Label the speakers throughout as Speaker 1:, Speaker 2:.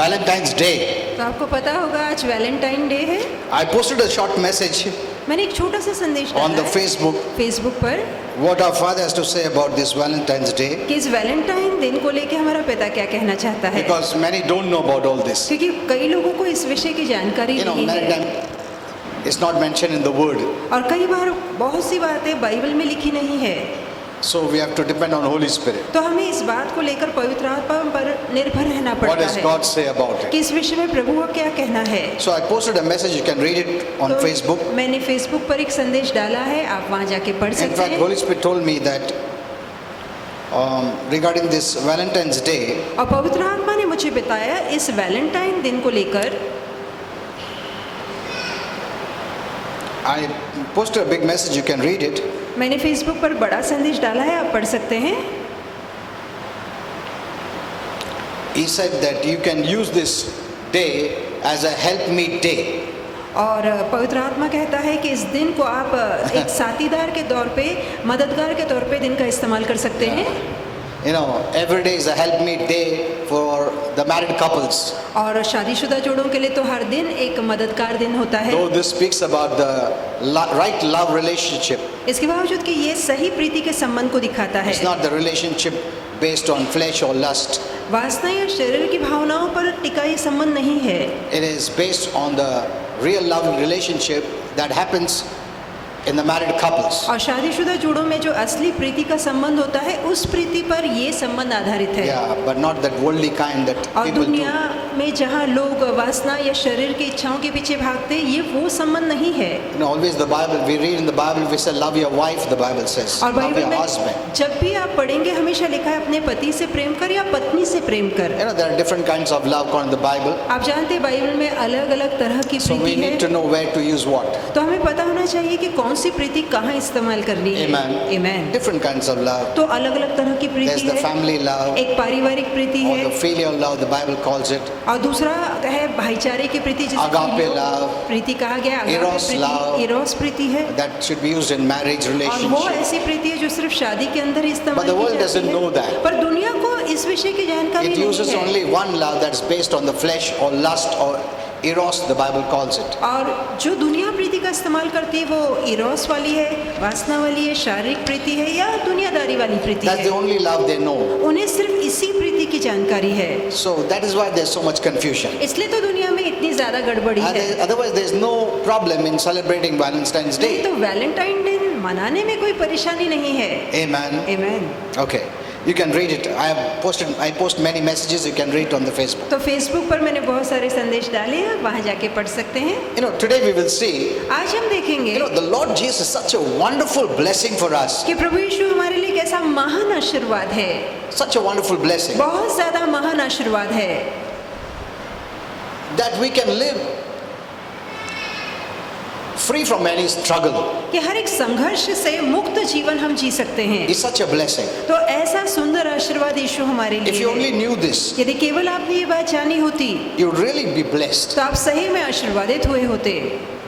Speaker 1: Valentine's Day.
Speaker 2: तो आपको पता होगा आज वैलेंटाइन डे है।
Speaker 1: I posted a short message
Speaker 2: मैंने एक छोटा सा संदेश
Speaker 1: on
Speaker 2: डाला
Speaker 1: the
Speaker 2: है
Speaker 1: Facebook
Speaker 2: फेसबुक पर
Speaker 1: what our Father has to say about this Valentine's Day,
Speaker 2: कि इस वैलेंटाइन दिन को लेके हमारा पिता क्या कहना चाहता है,
Speaker 1: because many don't know about all this.
Speaker 2: क्योंकि कई लोगों को इस विषय की जानकारी
Speaker 1: You know,
Speaker 2: नहीं
Speaker 1: many
Speaker 2: है
Speaker 1: times it's not mentioned in the Word,
Speaker 2: और कई बार बहुत सी बातें बाइबल में लिखी नहीं है।
Speaker 1: so we have to depend on Holy Spirit.
Speaker 2: तो हमें इस बात को लेकर पवित्र आत्मा पर निर्भर रहना
Speaker 1: What
Speaker 2: पड़ता
Speaker 1: does
Speaker 2: है
Speaker 1: God say about
Speaker 2: कि
Speaker 1: it?
Speaker 2: इस विषय में प्रभु का क्या कहना है।
Speaker 1: So I posted a message. You can read it on
Speaker 2: तो
Speaker 1: Facebook.
Speaker 2: मैंने फेसबुक पर एक संदेश डाला है, आप वहाँ जाके पढ़
Speaker 1: In
Speaker 2: सकते
Speaker 1: fact,
Speaker 2: हैं।
Speaker 1: Holy Spirit told me that regarding this Valentine's Day,
Speaker 2: और पवित्र आत्मा ने मुझे बताया इस वैलेंटाइन दिन को लेकर।
Speaker 1: I posted a big message. You can read it.
Speaker 2: मैंने फेसबुक पर बड़ा संदेश डाला है, आप पढ़ सकते हैं।
Speaker 1: He said that you can use this day as a help me day.
Speaker 2: और पवित्र आत्मा कहता है कि इस दिन को आप एक साथीदार के तौर पे, मददगार के तौर पे दिन का इस्तेमाल कर सकते हैं।
Speaker 1: You know, every day is a help me day for the married couples.
Speaker 2: और शादीशुदा जोड़ों के लिए तो हर दिन एक मददगार दिन होता है।
Speaker 1: Though this speaks about the right love relationship,
Speaker 2: इसके बावजूद कि ये सही प्रीति के संबंध को दिखाता है,
Speaker 1: it's not the relationship based on flesh or lust.
Speaker 2: वासना या शरीर की भावनाओं पर टिका ये संबंध नहीं है।
Speaker 1: It is based on the real love relationship that happens in the married couples.
Speaker 2: और शादीशुदा जोड़ों में जो असली प्रीति का संबंध होता है उस प्रीति पर ये संबंध आधारित है।
Speaker 1: Yeah, but not that worldly kind that
Speaker 2: और
Speaker 1: people do.
Speaker 2: दुनिया में जहाँ लोग वासना या शरीर की इच्छाओं के पीछे भागते, ये वो संबंध नहीं है।
Speaker 1: You know, always the Bible, we read in the Bible, we say love your wife, the Bible says.
Speaker 2: और
Speaker 1: Love
Speaker 2: बाइबल
Speaker 1: your
Speaker 2: में
Speaker 1: husband.
Speaker 2: जब भी आप पढ़ेंगे हमेशा लिखा है अपने पति से प्रेम कर या पत्नी से प्रेम कर।
Speaker 1: You know, there are different kinds of love according to the Bible.
Speaker 2: आप जानते हैं बाइबल में अलग अलग तरह की
Speaker 1: So we
Speaker 2: Preeti
Speaker 1: need to
Speaker 2: है,
Speaker 1: know where to use what.
Speaker 2: तो हमें पता होना चाहिए कि कौन सी प्रीति कहाँ इस्तेमाल करनी है।
Speaker 1: Amen.
Speaker 2: Amen.
Speaker 1: Different kinds of love.
Speaker 2: तो अलग अलग तरह की
Speaker 1: There's
Speaker 2: प्रीति
Speaker 1: the
Speaker 2: है,
Speaker 1: family love,
Speaker 2: एक पारिवारिक प्रीति
Speaker 1: or the
Speaker 2: है
Speaker 1: filial love, the Bible calls it.
Speaker 2: और दूसरा है भाईचारे की प्रीति जिसे
Speaker 1: Agape
Speaker 2: filial
Speaker 1: love,
Speaker 2: प्रीति कहा गया है। agape
Speaker 1: eros
Speaker 2: प्रीति,
Speaker 1: love,
Speaker 2: eros प्रीति है
Speaker 1: That should be used in marriage
Speaker 2: और वो
Speaker 1: relationship.
Speaker 2: ऐसी प्रीति है जो सिर्फ शादी के अंदर ही इस्तेमाल
Speaker 1: But the
Speaker 2: की
Speaker 1: world
Speaker 2: जाती
Speaker 1: doesn't
Speaker 2: है।
Speaker 1: know that.
Speaker 2: पर दुनिया को इस विषय की जानकारी
Speaker 1: It
Speaker 2: नहीं
Speaker 1: uses
Speaker 2: है।
Speaker 1: only one love that's based on the flesh or lust or eros, the Bible calls it.
Speaker 2: और जो दुनिया प्रीति का इस्तेमाल करती है वो इरोस वाली है, वासना वाली है, शारीरिक प्रीति है या दुनियादारी वाली प्रीति
Speaker 1: That's the
Speaker 2: है।
Speaker 1: only love they know.
Speaker 2: उन्हें सिर्फ इसी प्रीति की जानकारी है,
Speaker 1: So that is why there's so much confusion.
Speaker 2: इसलिए तो दुनिया में इतनी ज्यादा गड़बड़ी है।
Speaker 1: Otherwise, there's no problem in celebrating Valentine's
Speaker 2: नहीं
Speaker 1: Day.
Speaker 2: तो वैलेंटाइन डे मनाने में कोई परेशानी नहीं है।
Speaker 1: Amen.
Speaker 2: Amen.
Speaker 1: Okay, you can read it. I post many messages. You can read it on the Facebook.
Speaker 2: तो फेसबुक पर मैंने बहुत सारे संदेश डाले हैं, वहाँ जाके पढ़ सकते हैं।
Speaker 1: You know, today we will see.
Speaker 2: आज हम देखेंगे
Speaker 1: You know, the Lord Jesus is such a wonderful blessing for us.
Speaker 2: कि प्रभु यीशु हमारे लिए कैसा महान आशीर्वाद है,
Speaker 1: Such a wonderful blessing
Speaker 2: बहुत ज्यादा महान आशीर्वाद है
Speaker 1: that we can live free from any struggle.
Speaker 2: कि हर एक संघर्ष से मुक्त जीवन हम जी सकते हैं।
Speaker 1: It's such a blessing.
Speaker 2: तो ऐसा सुंदर आशीर्वाद यीशु हमारे
Speaker 1: If
Speaker 2: लिए
Speaker 1: you only
Speaker 2: है।
Speaker 1: knew this,
Speaker 2: यदि केवल आपने ये बात जानी होती
Speaker 1: you'd really be blessed.
Speaker 2: तो आप सही में आशीर्वादित हुए होते।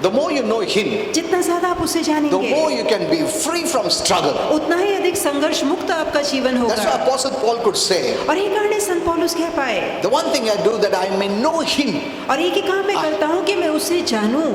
Speaker 1: The more you know Him,
Speaker 2: जितना ज्यादा आप उसे
Speaker 1: the
Speaker 2: जानेंगे
Speaker 1: more you can be free from struggle.
Speaker 2: उतना ही अधिक संघर्ष मुक्त आपका जीवन
Speaker 1: That's why
Speaker 2: होगा।
Speaker 1: Apostle Paul could say,
Speaker 2: और ये कारण संत पौलुस कह पाए,
Speaker 1: the one thing I do that I may know Him,
Speaker 2: और एक ही काम मैं करता हूँ कि मैं उसे जानूं,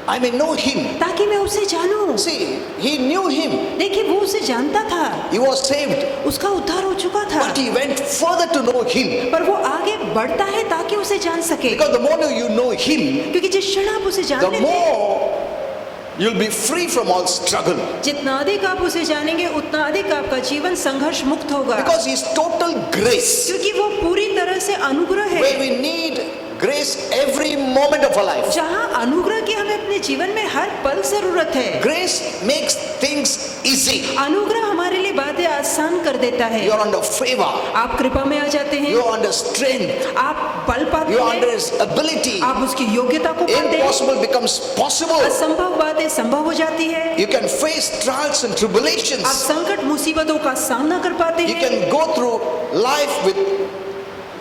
Speaker 1: I may know Him.
Speaker 2: ताकि मैं उसे जानूं।
Speaker 1: See, he knew Him.
Speaker 2: देखिए वो उसे जानता था,
Speaker 1: He was saved,
Speaker 2: उसका उद्धार हो चुका था,
Speaker 1: but he went further to know Him.
Speaker 2: पर वो आगे बढ़ता है ताकि उसे जान सके।
Speaker 1: Because the more you know Him,
Speaker 2: क्योंकि जिस क्षण आप उसे जान
Speaker 1: the
Speaker 2: लेते हैं,
Speaker 1: more you'll be free from all struggle.
Speaker 2: जितना अधिक आप उसे जानेंगे उतना अधिक आपका जीवन संघर्ष मुक्त होगा।
Speaker 1: Because He's total grace,
Speaker 2: क्योंकि वो पूरी तरह से अनुग्रह
Speaker 1: where
Speaker 2: है,
Speaker 1: we need grace every moment of our life.
Speaker 2: जहाँ अनुग्रह की हमें अपने जीवन में हर पल जरूरत है।
Speaker 1: Grace makes things easy.
Speaker 2: अनुग्रह हमारे लिए बातें आसान कर देता है।
Speaker 1: You're under favor.
Speaker 2: आप कृपा में आ जाते हैं,
Speaker 1: You're under strength.
Speaker 2: आप बल पाते
Speaker 1: You're under
Speaker 2: हैं,
Speaker 1: His ability.
Speaker 2: आप उसकी योग्यता को पाते हैं,
Speaker 1: Impossible becomes possible.
Speaker 2: असंभव बातें संभव हो जाती है।
Speaker 1: You can face trials and
Speaker 2: आप
Speaker 1: tribulations.
Speaker 2: संकट मुसीबतों का सामना कर पाते
Speaker 1: You
Speaker 2: हैं।
Speaker 1: can go through life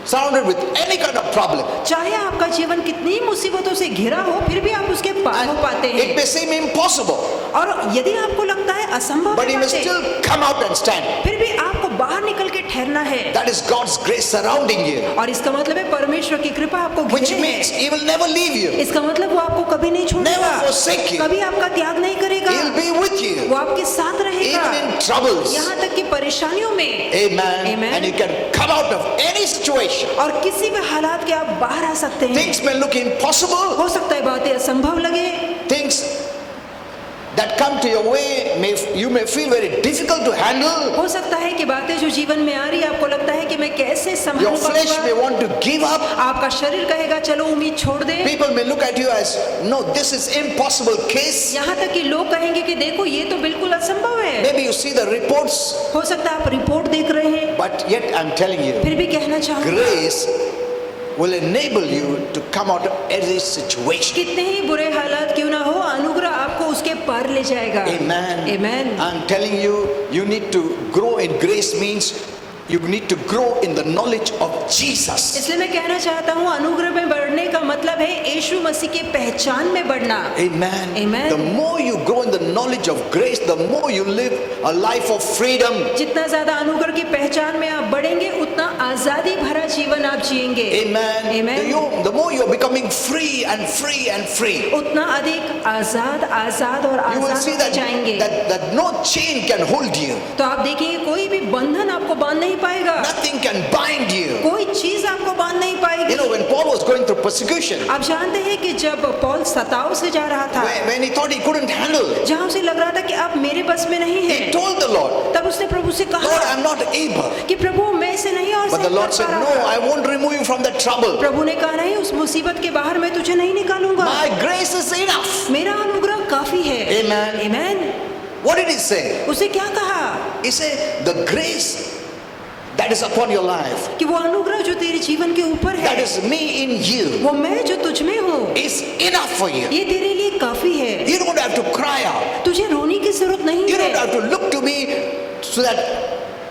Speaker 1: surrounded with any kind of problem.
Speaker 2: चाहे आपका जीवन कितनी मुसीबतों से घिरा हो फिर भी आप उसके पार हो पाते
Speaker 1: It
Speaker 2: हैं।
Speaker 1: may seem impossible.
Speaker 2: और यदि आपको लगता है असंभव
Speaker 1: but
Speaker 2: है
Speaker 1: you must
Speaker 2: बातें,
Speaker 1: still come out and stand.
Speaker 2: फिर भी आपको बाहर निकल के ठहरना है।
Speaker 1: That is God's grace surrounding you,
Speaker 2: और इसका मतलब है परमेश्वर की कृपा आपको
Speaker 1: which
Speaker 2: घेरे
Speaker 1: means
Speaker 2: है।
Speaker 1: He will never leave you.
Speaker 2: इसका मतलब वो आपको कभी नहीं छोड़ेगा,
Speaker 1: Never forsake you.
Speaker 2: कभी आपका त्याग नहीं करेगा,
Speaker 1: He'll be with you,
Speaker 2: वो आपके साथ रहेगा,
Speaker 1: even in troubles.
Speaker 2: यहाँ तक कि परेशानियों में।
Speaker 1: Amen.
Speaker 2: Amen.
Speaker 1: And you can come out of any situation.
Speaker 2: और किसी भी हालात के आप बाहर आ सकते हैं।
Speaker 1: Things may look impossible.
Speaker 2: हो सकता है बातें असंभव लगे,
Speaker 1: Things that come to your way you may feel very difficult to handle.
Speaker 2: हो सकता है कि बातें जो जीवन में आ रही है आपको लगता है कि मैं कैसे संभाल
Speaker 1: Your flesh may
Speaker 2: पाऊंगा,
Speaker 1: want to give up.
Speaker 2: आपका शरीर कहेगा चलो उम्मीद छोड़ दे।
Speaker 1: People may look at you as, no, this is impossible case.
Speaker 2: यहाँ तक कि लोग कहेंगे कि देखो ये तो बिल्कुल असंभव है।
Speaker 1: Maybe you see the reports,
Speaker 2: हो सकता है आप रिपोर्ट देख रहे हैं,
Speaker 1: but yet I'm telling you,
Speaker 2: फिर भी कहना चाहूंगा
Speaker 1: grace will enable you to come out of every situation.
Speaker 2: कितने ही बुरे हालात क्यों ना हो, अनुग्रह आपको उसके पार ले जाएगा।
Speaker 1: Amen.
Speaker 2: Amen.
Speaker 1: I'm telling you, you need to grow in grace means you need to grow in the knowledge of Jesus.
Speaker 2: इसलिए मैं कहना चाहता हूँ अनुग्रह में बढ़ने का मतलब है यीशु मसीह के पहचान में बढ़ना।
Speaker 1: Amen.
Speaker 2: Amen.
Speaker 1: The more you grow in the knowledge of grace, the more you live a life of freedom.
Speaker 2: जितना ज्यादा अनुग्रह की पहचान में आप बढ़ेंगे उतना आजादी भरा जीवन आप जिएंगे।
Speaker 1: Amen.
Speaker 2: Amen.
Speaker 1: The more you're becoming free and free and free,
Speaker 2: उतना अधिक आजाद और
Speaker 1: you will
Speaker 2: आजाद
Speaker 1: see
Speaker 2: होते जाएंगे।
Speaker 1: that no chain can hold you.
Speaker 2: तो आप देखेंगे कोई भी बंधन आपको बांध नहीं पाएगा,
Speaker 1: Nothing can bind you.
Speaker 2: कोई चीज आपको बांध नहीं पाएगी।
Speaker 1: You know, when Paul was going through persecution,
Speaker 2: आप जानते हैं कि जब पौल सताव से जा रहा था,
Speaker 1: when he thought he couldn't handle it,
Speaker 2: जहाँ उसे लग रहा था कि अब मेरे बस में नहीं
Speaker 1: he
Speaker 2: है,
Speaker 1: told the Lord,
Speaker 2: तब उसने प्रभु से
Speaker 1: Lord,
Speaker 2: कहा
Speaker 1: I'm not able.
Speaker 2: कि प्रभु मैं से नहीं और
Speaker 1: But the
Speaker 2: सहन
Speaker 1: Lord
Speaker 2: कर
Speaker 1: said,
Speaker 2: पा
Speaker 1: no,
Speaker 2: रहा था।
Speaker 1: I won't remove you from the trouble.
Speaker 2: प्रभु ने कहा नहीं, उस मुसीबत के बाहर मैं तुझे नहीं निकालूंगा,
Speaker 1: My grace is enough.
Speaker 2: मेरा अनुग्रह काफी है।
Speaker 1: Amen.
Speaker 2: Amen.
Speaker 1: What did he say?
Speaker 2: उसे क्या कहा
Speaker 1: He said, the grace that is upon your life,
Speaker 2: कि वो अनुग्रह जो तेरे जीवन के ऊपर
Speaker 1: that
Speaker 2: है,
Speaker 1: is me in you,
Speaker 2: वो मैं जो तुझ में हूँ,
Speaker 1: is enough for you.
Speaker 2: ये तेरे लिए काफी है।
Speaker 1: You don't have to cry out.
Speaker 2: तुझे रोने की जरूरत नहीं
Speaker 1: You don't
Speaker 2: है
Speaker 1: have to look to me so that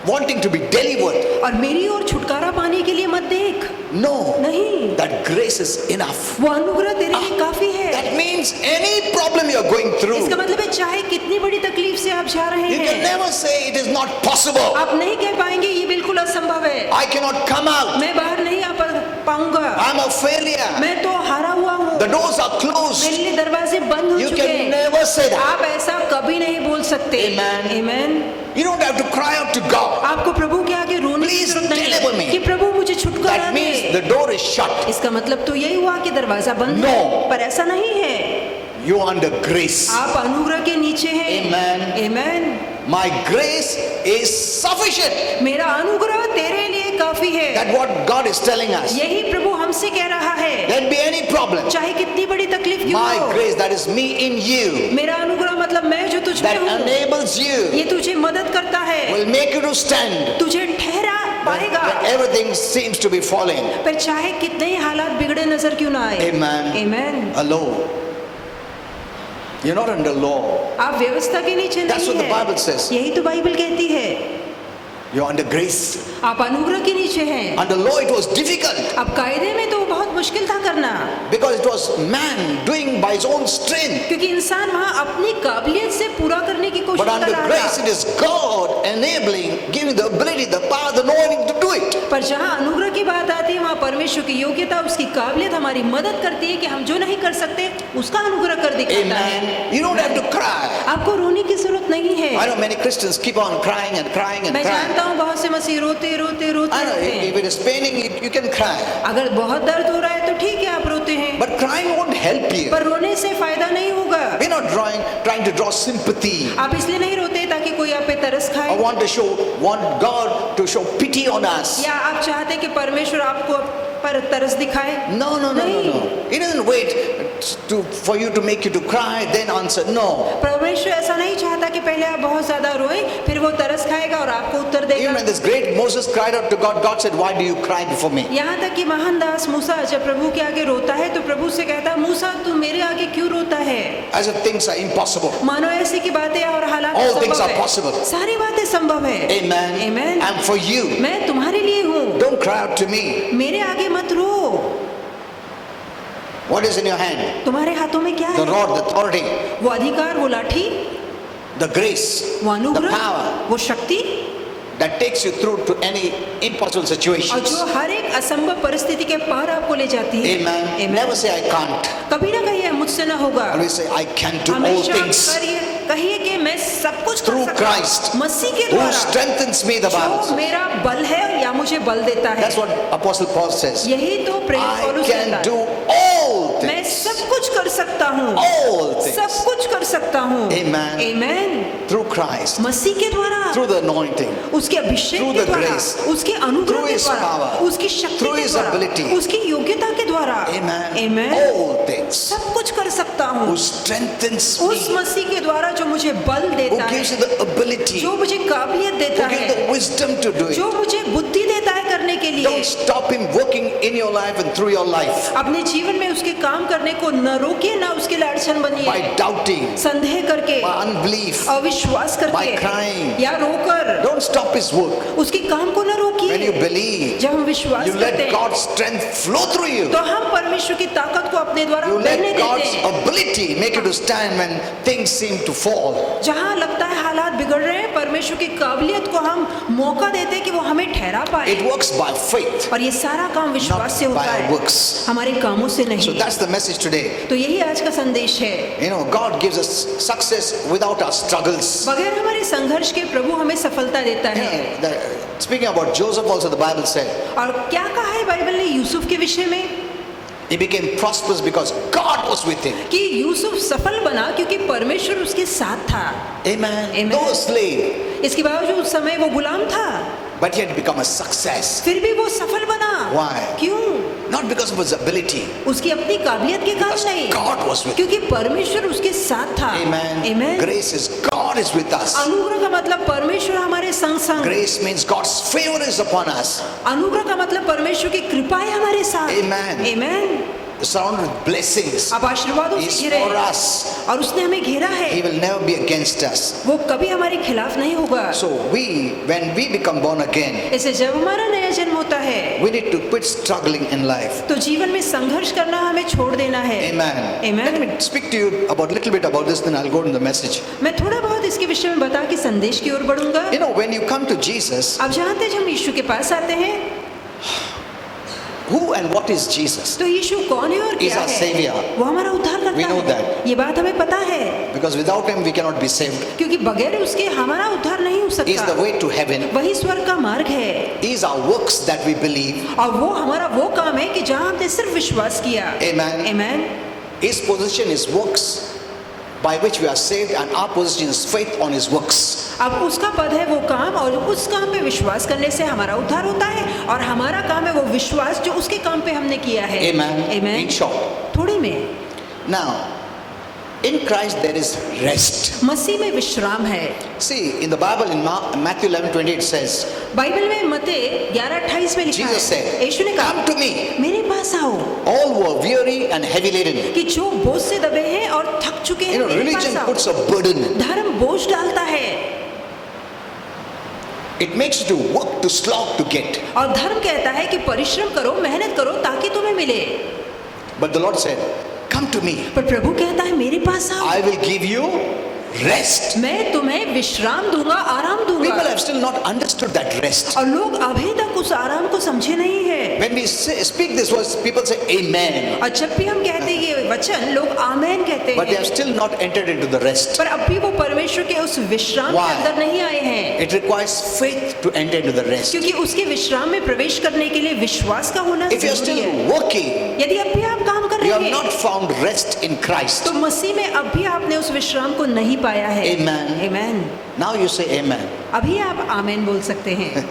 Speaker 1: wanting to be delivered.
Speaker 2: और मेरी ओर छुटकारा पाने के लिए मत देख,
Speaker 1: No,
Speaker 2: नहीं,
Speaker 1: that grace is enough.
Speaker 2: वो अनुग्रह तेरे लिए काफी है।
Speaker 1: That means any problem you're going through,
Speaker 2: इसका मतलब है चाहे कितनी बड़ी तकलीफ से आप जा रहे
Speaker 1: you can
Speaker 2: हैं,
Speaker 1: never say it is not possible.
Speaker 2: आप नहीं कह पाएंगे ये बिल्कुल असंभव है,
Speaker 1: I cannot come out.
Speaker 2: मैं बाहर नहीं आ पाऊंगा,
Speaker 1: I'm a failure.
Speaker 2: मैं तो हारा हुआ हूँ,
Speaker 1: The doors are
Speaker 2: मेरे
Speaker 1: closed.
Speaker 2: लिए दरवाजे बंद हो
Speaker 1: You
Speaker 2: चुके
Speaker 1: can
Speaker 2: हैं।
Speaker 1: never say that.
Speaker 2: आप ऐसा कभी नहीं बोल सकते।
Speaker 1: Amen.
Speaker 2: Amen.
Speaker 1: You don't have to cry out to God.
Speaker 2: आपको प्रभु के आगे रोने की
Speaker 1: Please
Speaker 2: जरूरत नहीं
Speaker 1: deliver me.
Speaker 2: है कि प्रभु मुझे छुटकारा
Speaker 1: That means
Speaker 2: they.
Speaker 1: the door is shut.
Speaker 2: इसका मतलब तो यही हुआ कि दरवाजा बंद
Speaker 1: No.
Speaker 2: है, पर ऐसा नहीं है,
Speaker 1: You are under grace.
Speaker 2: आप अनुग्रह के नीचे हैं।
Speaker 1: Amen.
Speaker 2: Amen.
Speaker 1: My grace is sufficient.
Speaker 2: मेरा अनुग्रह तेरे लिए काफी है।
Speaker 1: That's what God is telling us.
Speaker 2: यही प्रभु हमसे कह रहा है,
Speaker 1: There be any problem.
Speaker 2: चाहे कितनी बड़ी तकलीफ क्यों
Speaker 1: My
Speaker 2: हो,
Speaker 1: grace, that is me in you,
Speaker 2: मेरा अनुग्रह मतलब मैं जो तुझ में
Speaker 1: that
Speaker 2: हूँ,
Speaker 1: enables you,
Speaker 2: ये तुझे मदद करता है,
Speaker 1: will make you to stand
Speaker 2: तुझे ठहरा पाएगा,
Speaker 1: when everything seems to be falling.
Speaker 2: पर चाहे कितने ही हालात बिगड़े नजर क्यों ना आए।
Speaker 1: Amen.
Speaker 2: Amen.
Speaker 1: Alone. You're not under law.
Speaker 2: आप व्यवस्था के नीचे
Speaker 1: That's
Speaker 2: नहीं
Speaker 1: what the
Speaker 2: है,
Speaker 1: Bible says.
Speaker 2: यही तो बाइबल कहती है।
Speaker 1: You're under grace.
Speaker 2: आप अनुग्रह के नीचे हैं।
Speaker 1: Under law it was difficult
Speaker 2: अब कायदे में तो बहुत मुश्किल था करना,
Speaker 1: because it was man doing by his own strength.
Speaker 2: क्योंकि इंसान वहाँ अपनी काबिलियत से पूरा करने की कोशिश
Speaker 1: But
Speaker 2: कर
Speaker 1: under
Speaker 2: रहा
Speaker 1: grace
Speaker 2: था।
Speaker 1: it is God enabling, giving the ability, the power, the knowing to do it.
Speaker 2: पर जहाँ अनुग्रह की बात आती है वहाँ परमेश्वर की योग्यता, उसकी काबिलियत हमारी मदद करती है कि हम जो नहीं कर सकते उसका अनुग्रह कर दिखाता है।
Speaker 1: Amen. You don't have to cry.
Speaker 2: आपको रोने की जरूरत नहीं है।
Speaker 1: I know many Christians keep on crying and crying and
Speaker 2: मैं
Speaker 1: crying.
Speaker 2: जानता हूँ बहुत से मसीह रोते रोते रोते
Speaker 1: I know
Speaker 2: रहते
Speaker 1: if
Speaker 2: हैं।
Speaker 1: it is paining, you can cry.
Speaker 2: अगर बहुत दर्द हो रहा है तो ठीक है आप रोते हैं,
Speaker 1: But crying won't help you.
Speaker 2: पर रोने से फायदा नहीं होगा।
Speaker 1: We're not trying to draw sympathy.
Speaker 2: आप इसलिए नहीं रोते ताकि कोई आप पे तरस
Speaker 1: I
Speaker 2: खाए,
Speaker 1: want God to show pity on us.
Speaker 2: या आप चाहते कि परमेश्वर आपको पर तरस दिखाए।
Speaker 1: No. He doesn't wait for you to make you to cry, then answer. No.
Speaker 2: परमेश्वर ऐसा नहीं चाहता कि पहले आप बहुत ज्यादा रोए फिर वो तरस खाएगा और आपको उत्तर
Speaker 1: Even
Speaker 2: देगा।
Speaker 1: when this great Moses cried out to God, God said, why do you cry before me?
Speaker 2: यहाँ तक कि महान दास मूसा जब प्रभु के आगे रोता है तो प्रभु से कहता है, मूसा तू मेरे आगे क्यों रोता है?
Speaker 1: As if things are impossible.
Speaker 2: मानो ऐसी की बातें और हालात
Speaker 1: All things
Speaker 2: संभव
Speaker 1: are
Speaker 2: है।
Speaker 1: possible.
Speaker 2: सारी बातें संभव है।
Speaker 1: Amen.
Speaker 2: Amen.
Speaker 1: And for you,
Speaker 2: मैं तुम्हारे लिए हूँ,
Speaker 1: don't cry out to me.
Speaker 2: मेरे आगे मत रो।
Speaker 1: What is in your hand?
Speaker 2: तुम्हारे हाथों में क्या
Speaker 1: The
Speaker 2: है?
Speaker 1: rod, the authority,
Speaker 2: वो अधिकार, वो लाठी,
Speaker 1: the grace,
Speaker 2: वो
Speaker 1: the
Speaker 2: अनुग्रह,
Speaker 1: power
Speaker 2: वो शक्ति,
Speaker 1: that takes you through to any impossible
Speaker 2: और
Speaker 1: situations.
Speaker 2: जो हर एक असंभव परिस्थिति के पार आपको ले जाती है।
Speaker 1: Amen.
Speaker 2: Amen.
Speaker 1: Never say I can't.
Speaker 2: कभी ना कहिए मुझसे ना होगा,
Speaker 1: Always say I can do all
Speaker 2: हमेशा
Speaker 1: things
Speaker 2: कहिए कि मैं सब कुछ कर
Speaker 1: through
Speaker 2: सकता हूं,
Speaker 1: Christ
Speaker 2: मसीह के
Speaker 1: who
Speaker 2: द्वारा
Speaker 1: strengthens me, the Bible
Speaker 2: जो
Speaker 1: says.
Speaker 2: मेरा बल है या मुझे बल देता है।
Speaker 1: That's what Apostle Paul says.
Speaker 2: यही तो प्रेरित
Speaker 1: I
Speaker 2: पौलुस
Speaker 1: can
Speaker 2: कहता
Speaker 1: do
Speaker 2: है,
Speaker 1: all
Speaker 2: मैं
Speaker 1: things.
Speaker 2: सब कुछ कर सकता हूँ,
Speaker 1: All things.
Speaker 2: सब कुछ कर सकता हूँ।
Speaker 1: Amen.
Speaker 2: Amen.
Speaker 1: Through Christ.
Speaker 2: मसीह के द्वारा,
Speaker 1: Through the anointing.
Speaker 2: उसके अभिषेक
Speaker 1: Through
Speaker 2: के
Speaker 1: the
Speaker 2: द्वारा,
Speaker 1: grace.
Speaker 2: उसके अनुग्रह
Speaker 1: Through
Speaker 2: के
Speaker 1: his
Speaker 2: द्वारा,
Speaker 1: power.
Speaker 2: उसकी शक्ति
Speaker 1: Through
Speaker 2: के
Speaker 1: his
Speaker 2: द्वारा,
Speaker 1: ability.
Speaker 2: उसकी योग्यता के द्वारा।
Speaker 1: Amen.
Speaker 2: Amen.
Speaker 1: All things.
Speaker 2: सब कुछ कर सकता हूँ
Speaker 1: Who strengthens me.
Speaker 2: उस मसीह के द्वारा जो मुझे बल
Speaker 1: Who
Speaker 2: देता है,
Speaker 1: gives you the ability.
Speaker 2: जो मुझे काबिलियत देता
Speaker 1: Who gives
Speaker 2: है,
Speaker 1: the wisdom to do it.
Speaker 2: जो मुझे बुद्धि देता है करने के लिए।
Speaker 1: Don't stop him working in your life and through your life
Speaker 2: अपने जीवन में उसके काम करने को न रोकिए, न उसके लिए अड़चन
Speaker 1: by
Speaker 2: बनिए।
Speaker 1: doubting,
Speaker 2: संदेह करके,
Speaker 1: by unbelief.
Speaker 2: अविश्वास
Speaker 1: by
Speaker 2: करके
Speaker 1: crying.
Speaker 2: या रोकर
Speaker 1: Don't stop his work.
Speaker 2: उसके काम को न
Speaker 1: When you
Speaker 2: रोकिए।
Speaker 1: believe,
Speaker 2: जब हम विश्वास
Speaker 1: you
Speaker 2: करते
Speaker 1: let
Speaker 2: हैं
Speaker 1: God's strength flow through you.
Speaker 2: तो हम परमेश्वर की ताकत को अपने द्वारा
Speaker 1: You
Speaker 2: बहने
Speaker 1: let
Speaker 2: देते
Speaker 1: God's
Speaker 2: हैं।
Speaker 1: ability make you to stand when things seem to fall.
Speaker 2: जहाँ लगता है हालात बिगड़ रहे हैं, परमेश्वर की काबिलियत को हम मौका देते हैं कि वो हमें ठहरा
Speaker 1: It
Speaker 2: पाए।
Speaker 1: works by faith,
Speaker 2: और ये सारा काम विश्वास से
Speaker 1: not
Speaker 2: होता
Speaker 1: by
Speaker 2: है,
Speaker 1: works.
Speaker 2: हमारे कामों से
Speaker 1: So
Speaker 2: नहीं।
Speaker 1: that's the message today.
Speaker 2: तो यही आज का संदेश है।
Speaker 1: You know, God gives us success without our struggles.
Speaker 2: बगैर हमारे संघर्ष के प्रभु हमें सफलता देता
Speaker 1: You
Speaker 2: है।
Speaker 1: know, speaking about Joseph also, the Bible said
Speaker 2: और क्या कहा है बाइबल ने यूसुफ के विषय में?
Speaker 1: he became prosperous because God was with him.
Speaker 2: कि यूसुफ सफल बना क्योंकि परमेश्वर उसके साथ था।
Speaker 1: Amen.
Speaker 2: Amen.
Speaker 1: Though a slave,
Speaker 2: इसके बावजूद उस समय वो गुलाम था,
Speaker 1: but he had become a success.
Speaker 2: फिर भी वो सफल बना।
Speaker 1: Why?
Speaker 2: क्यों?
Speaker 1: Not because of his ability,
Speaker 2: उसकी अपनी काबिलियत के कारण
Speaker 1: because
Speaker 2: नहीं,
Speaker 1: God was with him.
Speaker 2: क्योंकि परमेश्वर उसके साथ था।
Speaker 1: Amen.
Speaker 2: Amen.
Speaker 1: Grace is God is with us.
Speaker 2: अनुग्रह का मतलब परमेश्वर हमारे संग संग।
Speaker 1: Grace means God's favor is upon us.
Speaker 2: अनुग्रह का मतलब परमेश्वर की कृपाएं हमारे साथ।
Speaker 1: Amen.
Speaker 2: Amen.
Speaker 1: Surrounded with blessings.
Speaker 2: आप आशीर्वादों
Speaker 1: He's
Speaker 2: से घिरे
Speaker 1: for
Speaker 2: हैं।
Speaker 1: us.
Speaker 2: और उसने हमें घेरा है,
Speaker 1: He will never be against us.
Speaker 2: वो कभी हमारे खिलाफ नहीं होगा।
Speaker 1: So when we become born again,
Speaker 2: ऐसे जब हमारा नया जन्म होता है
Speaker 1: we need to quit struggling in life.
Speaker 2: तो जीवन में संघर्ष करना हमें छोड़ देना है।
Speaker 1: Amen.
Speaker 2: Amen.
Speaker 1: Let me speak to you about little bit about this, then I'll go to the message.
Speaker 2: मैं थोड़ा बहुत इसके विषय में बता के संदेश की ओर बढ़ूंगा।
Speaker 1: You know, when you come to Jesus,
Speaker 2: आप जानते हैं जब हम यीशु के पास आते हैं
Speaker 1: who and what is Jesus?
Speaker 2: तो यीशु कौन है और
Speaker 1: He's
Speaker 2: क्या
Speaker 1: our
Speaker 2: है?
Speaker 1: Savior.
Speaker 2: वो हमारा उद्धार
Speaker 1: We
Speaker 2: करता
Speaker 1: know
Speaker 2: है।
Speaker 1: that.
Speaker 2: ये बात हमें पता है,
Speaker 1: Because without him we cannot be saved.
Speaker 2: क्योंकि बगैर उसके हमारा उद्धार नहीं हो
Speaker 1: He's the
Speaker 2: सकता।
Speaker 1: way to heaven.
Speaker 2: वही स्वर्ग का मार्ग है,
Speaker 1: These are works that we believe.
Speaker 2: और वो हमारा वो काम है कि जहाँ हमने सिर्फ विश्वास किया।
Speaker 1: Amen.
Speaker 2: Amen.
Speaker 1: His position is works by which we are saved, and our position is faith on his works.
Speaker 2: अब उसका पद है वो काम, और उस काम पे विश्वास करने से हमारा उद्धार होता है, और हमारा काम है वो विश्वास जो उसके काम पे हमने किया है।
Speaker 1: Amen.
Speaker 2: Amen.
Speaker 1: In short.
Speaker 2: थोड़ी में
Speaker 1: Now, in Christ there is rest.
Speaker 2: मसीह में विश्राम है।
Speaker 1: See, in the Bible in Matthew 11:20 it says,
Speaker 2: Bible में मत्ती 11:28 में लिखा
Speaker 1: Jesus
Speaker 2: है,
Speaker 1: said,
Speaker 2: यीशु ने कहा,
Speaker 1: "Come to me,
Speaker 2: मेरे पास आओ
Speaker 1: all who are weary and heavy laden."
Speaker 2: कि जो बोझ से दबे हैं और थक चुके हैं,
Speaker 1: You know,
Speaker 2: मेरे
Speaker 1: religion
Speaker 2: पास आओ।
Speaker 1: puts a burden.
Speaker 2: धर्म बोझ डालता है,
Speaker 1: It makes you to work, to slog, to get.
Speaker 2: और धर्म कहता है कि परिश्रम करो, मेहनत करो ताकि तुम्हें मिले।
Speaker 1: But the Lord said, "Come to me.
Speaker 2: पर प्रभु कहता है मेरे पास आओ,
Speaker 1: I will give you rest."
Speaker 2: मैं तुम्हें विश्राम दूंगा, आराम
Speaker 1: People
Speaker 2: दूंगा।
Speaker 1: have still not understood that rest.
Speaker 2: और लोग अभी तक उस आराम को समझे नहीं है।
Speaker 1: When we speak this words, people say amen.
Speaker 2: और जब भी हम कहते हैं ये वचन, लोग आमेन कहते
Speaker 1: But they have
Speaker 2: हैं,
Speaker 1: still not entered into the rest.
Speaker 2: पर अब भी वो परमेश्वर के उस विश्राम
Speaker 1: Why?
Speaker 2: के अंदर नहीं आए हैं,
Speaker 1: It requires faith to enter into the rest.
Speaker 2: क्योंकि उसके विश्राम में प्रवेश करने के लिए विश्वास का होना
Speaker 1: If you are
Speaker 2: जरूरी
Speaker 1: still
Speaker 2: है।
Speaker 1: working,
Speaker 2: यदि अब भी आप काम कर
Speaker 1: you
Speaker 2: रहे
Speaker 1: have
Speaker 2: हैं
Speaker 1: not found rest in Christ.
Speaker 2: तो मसीह में अब भी आपने उस विश्राम को नहीं पाया है।
Speaker 1: Amen.
Speaker 2: Amen.
Speaker 1: Now you say amen.
Speaker 2: अभी आप आमेन बोल सकते हैं।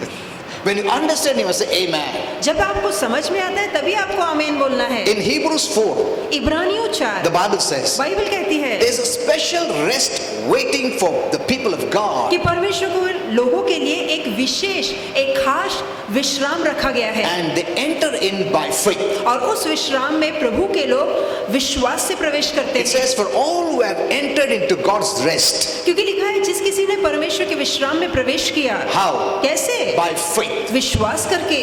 Speaker 1: When you understand, you must say amen.
Speaker 2: जब आपको समझ में आता है तभी आपको आमेन बोलना है।
Speaker 1: In Hebrews 4,
Speaker 2: इब्रानियों
Speaker 1: the
Speaker 2: 4
Speaker 1: Bible says,
Speaker 2: बाइबल कहती है
Speaker 1: there's a special rest waiting for the people of God.
Speaker 2: कि परमेश्वर को लोगों के लिए एक विशेष, एक खास विश्राम रखा गया है,
Speaker 1: And they enter in by faith.
Speaker 2: और उस विश्राम में प्रभु के लोग विश्वास से प्रवेश करते
Speaker 1: It
Speaker 2: हैं।
Speaker 1: says, for all who have entered into God's rest.
Speaker 2: क्योंकि लिखा है जिस किसी ने परमेश्वर के विश्राम में प्रवेश किया।
Speaker 1: How?
Speaker 2: कैसे?
Speaker 1: By faith.
Speaker 2: विश्वास करके।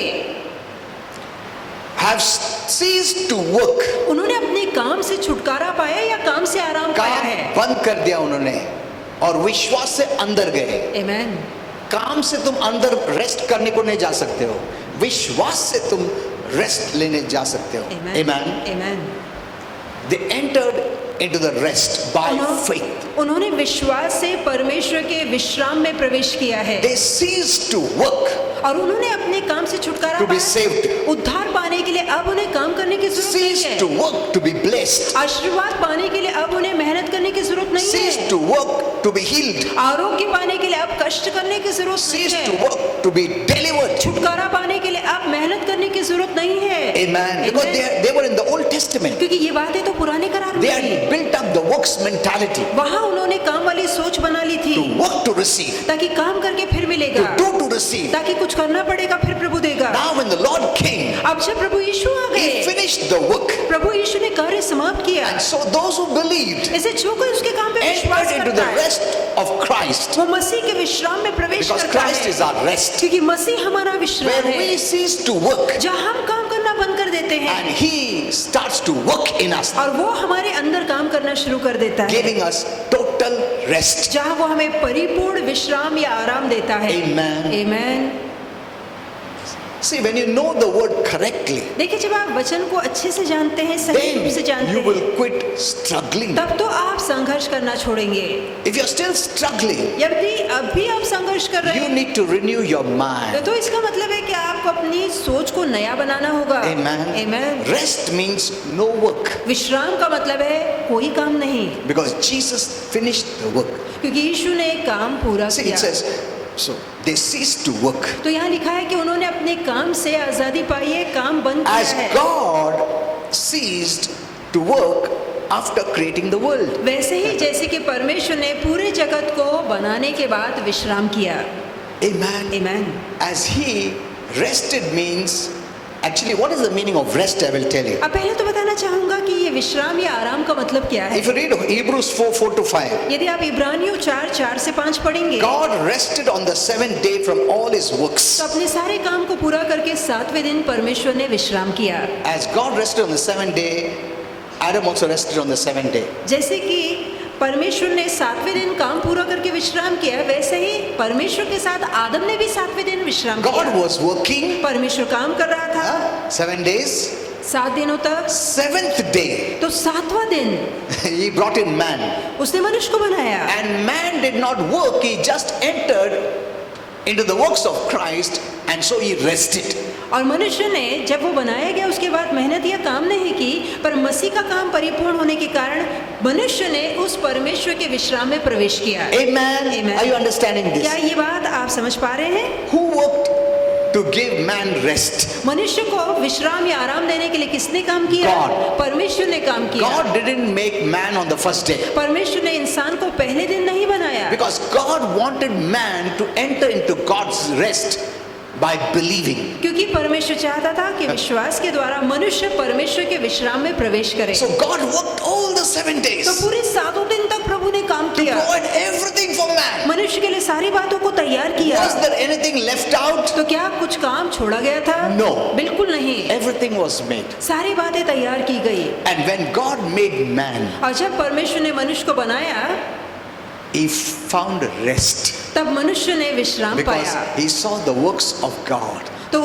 Speaker 1: have ceased to work.
Speaker 2: उन्होंने अपने काम से छुटकारा पाया या काम से आराम पाया
Speaker 1: काम
Speaker 2: है?
Speaker 1: बंद कर दिया उन्होंने और विश्वास से अंदर गए.
Speaker 2: आमेन.
Speaker 1: काम से तुम अंदर रेस्ट करने को नहीं जा सकते हो, विश्वास से तुम रेस्ट लेने जा सकते हो. Amen.
Speaker 2: Amen.
Speaker 1: They entered into the rest by faith.
Speaker 2: उन्होंने विश्वास से परमेश्वर के विश्राम में प्रवेश किया है.
Speaker 1: They ceased to work
Speaker 2: और उन्होंने अपने काम से छुटकारा
Speaker 1: to be
Speaker 2: पाया.
Speaker 1: saved.
Speaker 2: उद्धार पाने के लिए अब उन्हें काम करने की जरूरत नहीं
Speaker 1: Ceased to
Speaker 2: है.
Speaker 1: work to be blessed.
Speaker 2: आशीर्वाद पाने के लिए अब उन्हें मेहनत करने की जरूरत नहीं
Speaker 1: Ceased
Speaker 2: है.
Speaker 1: to work to be healed.
Speaker 2: आरोग्य पाने के लिए अब कष्ट करने की जरूरत नहीं
Speaker 1: Ceased to
Speaker 2: है.
Speaker 1: work to be delivered.
Speaker 2: छुटकारा पाने के लिए अब मेहनत करने की जरूरत नहीं है.
Speaker 1: Amen. Because they were in the Old Testament.
Speaker 2: क्योंकि ये बातें तो पुराने करार
Speaker 1: They
Speaker 2: में थी.
Speaker 1: had built up the works mentality.
Speaker 2: वहाँ उन्होंने काम वाली सोच बना ली थी
Speaker 1: To work to receive.
Speaker 2: ताकि काम करके फिर मिलेगा,
Speaker 1: To do to receive.
Speaker 2: ताकि कुछ करना पड़ेगा फिर प्रभु देगा.
Speaker 1: Now when the Lord came,
Speaker 2: अब जब प्रभु यीशु आ
Speaker 1: He
Speaker 2: गए,
Speaker 1: finished the work.
Speaker 2: प्रभु यीशु ने कार्य समाप्त किया.
Speaker 1: And so those who believed
Speaker 2: ऐसे जो कोई उसके काम पे विश्वास
Speaker 1: entered into
Speaker 2: करता
Speaker 1: the
Speaker 2: है
Speaker 1: rest of Christ.
Speaker 2: वो मसीह के विश्राम में प्रवेश
Speaker 1: Because
Speaker 2: करता
Speaker 1: Christ is
Speaker 2: है.
Speaker 1: our rest.
Speaker 2: क्योंकि मसीह हमारा विश्राम
Speaker 1: Where we
Speaker 2: है,
Speaker 1: cease to work
Speaker 2: जहाँ हम काम करना बंद कर देते हैं
Speaker 1: and He starts to work in us,
Speaker 2: और वो हमारे अंदर काम करना शुरू कर देता है,
Speaker 1: giving us total rest.
Speaker 2: जहाँ वो हमें परिपूर्ण विश्राम या आराम देता है.
Speaker 1: Amen.
Speaker 2: Amen.
Speaker 1: See, when you know the word correctly,
Speaker 2: देखिए, जब आप वचन को अच्छे से जानते हैं, सही रूप से
Speaker 1: then
Speaker 2: जानते
Speaker 1: you
Speaker 2: हैं,
Speaker 1: will quit struggling.
Speaker 2: तब तो आप संघर्ष करना छोड़ेंगे.
Speaker 1: If you're still struggling,
Speaker 2: यदि अभी आप संघर्ष कर रहे
Speaker 1: you
Speaker 2: हैं
Speaker 1: need to renew your mind.
Speaker 2: तो इसका मतलब है कि आपको अपनी सोच को नया बनाना होगा.
Speaker 1: Amen.
Speaker 2: आमेन.
Speaker 1: Rest means no work
Speaker 2: विश्राम का मतलब है कोई काम नहीं,
Speaker 1: because Jesus finished the work.
Speaker 2: क्योंकि यीशु ने काम पूरा
Speaker 1: See, it
Speaker 2: किया.
Speaker 1: says, so they ceased to work.
Speaker 2: तो यहाँ लिखा है कि उन्होंने अपने काम से आजादी पाई है, काम बंद
Speaker 1: As
Speaker 2: किया है.
Speaker 1: God ceased to work after creating the world.
Speaker 2: वैसे ही जैसे कि परमेश्वर ने पूरे जगत को बनाने के बाद विश्राम किया.
Speaker 1: Amen.
Speaker 2: Amen.
Speaker 1: As He rested means, actually, what is the meaning of rest? I will tell you.
Speaker 2: अब पहले तो बताना चाहूंगा कि ये विश्राम या आराम का मतलब क्या है.
Speaker 1: If you read Hebrews 4:4-5,
Speaker 2: यदि आप इब्रानियों 4:4-5 पढ़ेंगे
Speaker 1: God rested on the seventh day from all His works.
Speaker 2: तो अपने सारे काम को पूरा करके 7वें दिन परमेश्वर ने विश्राम किया.
Speaker 1: As God rested on the seventh day, Adam also rested on the seventh day.
Speaker 2: जैसे कि परमेश्वर ने 7वें दिन काम पूरा करके विश्राम किया, वैसे ही परमेश्वर के साथ आदम ने भी 7वें दिन विश्राम
Speaker 1: God
Speaker 2: किया.
Speaker 1: was working
Speaker 2: परमेश्वर काम कर रहा था
Speaker 1: 7 days.
Speaker 2: 7 दिनों तक.
Speaker 1: Seventh day,
Speaker 2: तो 7वां दिन
Speaker 1: He brought in man.
Speaker 2: उसने मनुष्य को बनाया.
Speaker 1: And man did not work, he just entered into the works of Christ, and so he rested.
Speaker 2: और मनुष्य ने जब वो बनाया गया उसके बाद मेहनत या काम नहीं की, पर मसीह का काम परिपूर्ण होने के कारण मनुष्य ने उस परमेश्वर के विश्राम में प्रवेश किया.
Speaker 1: Amen.
Speaker 2: Amen.
Speaker 1: Are you understanding
Speaker 2: क्या
Speaker 1: this?
Speaker 2: ये बात आप समझ पा रहे हैं?
Speaker 1: Who worked to give man rest?
Speaker 2: मनुष्य को विश्राम या आराम देने के लिए किसने काम किया?
Speaker 1: God.
Speaker 2: परमेश्वर ने काम किया.
Speaker 1: God didn't make man on the first day,
Speaker 2: परमेश्वर ने इंसान को पहले दिन नहीं बनाया,
Speaker 1: because God wanted man to enter into God's rest by believing.
Speaker 2: क्योंकि परमेश्वर चाहता था कि विश्वास के द्वारा मनुष्य परमेश्वर के विश्राम में प्रवेश करे.
Speaker 1: So God worked all the 7 days
Speaker 2: तो
Speaker 1: to
Speaker 2: पूरे 7 दिन तक प्रभु ने काम किया,
Speaker 1: provide everything for man.
Speaker 2: मनुष्य के लिए सारी बातों को तैयार किया.
Speaker 1: Was there anything left out?
Speaker 2: तो क्या कुछ काम छोड़ा गया था?
Speaker 1: No.
Speaker 2: बिल्कुल नहीं.
Speaker 1: Everything was made.
Speaker 2: सारी बातें तैयार की गई.
Speaker 1: And when God made man,
Speaker 2: और जब परमेश्वर ने मनुष्य को बनाया,
Speaker 1: He found rest
Speaker 2: तब मनुष्य ने विश्राम
Speaker 1: because
Speaker 2: पाया.
Speaker 1: he saw the works of God
Speaker 2: तो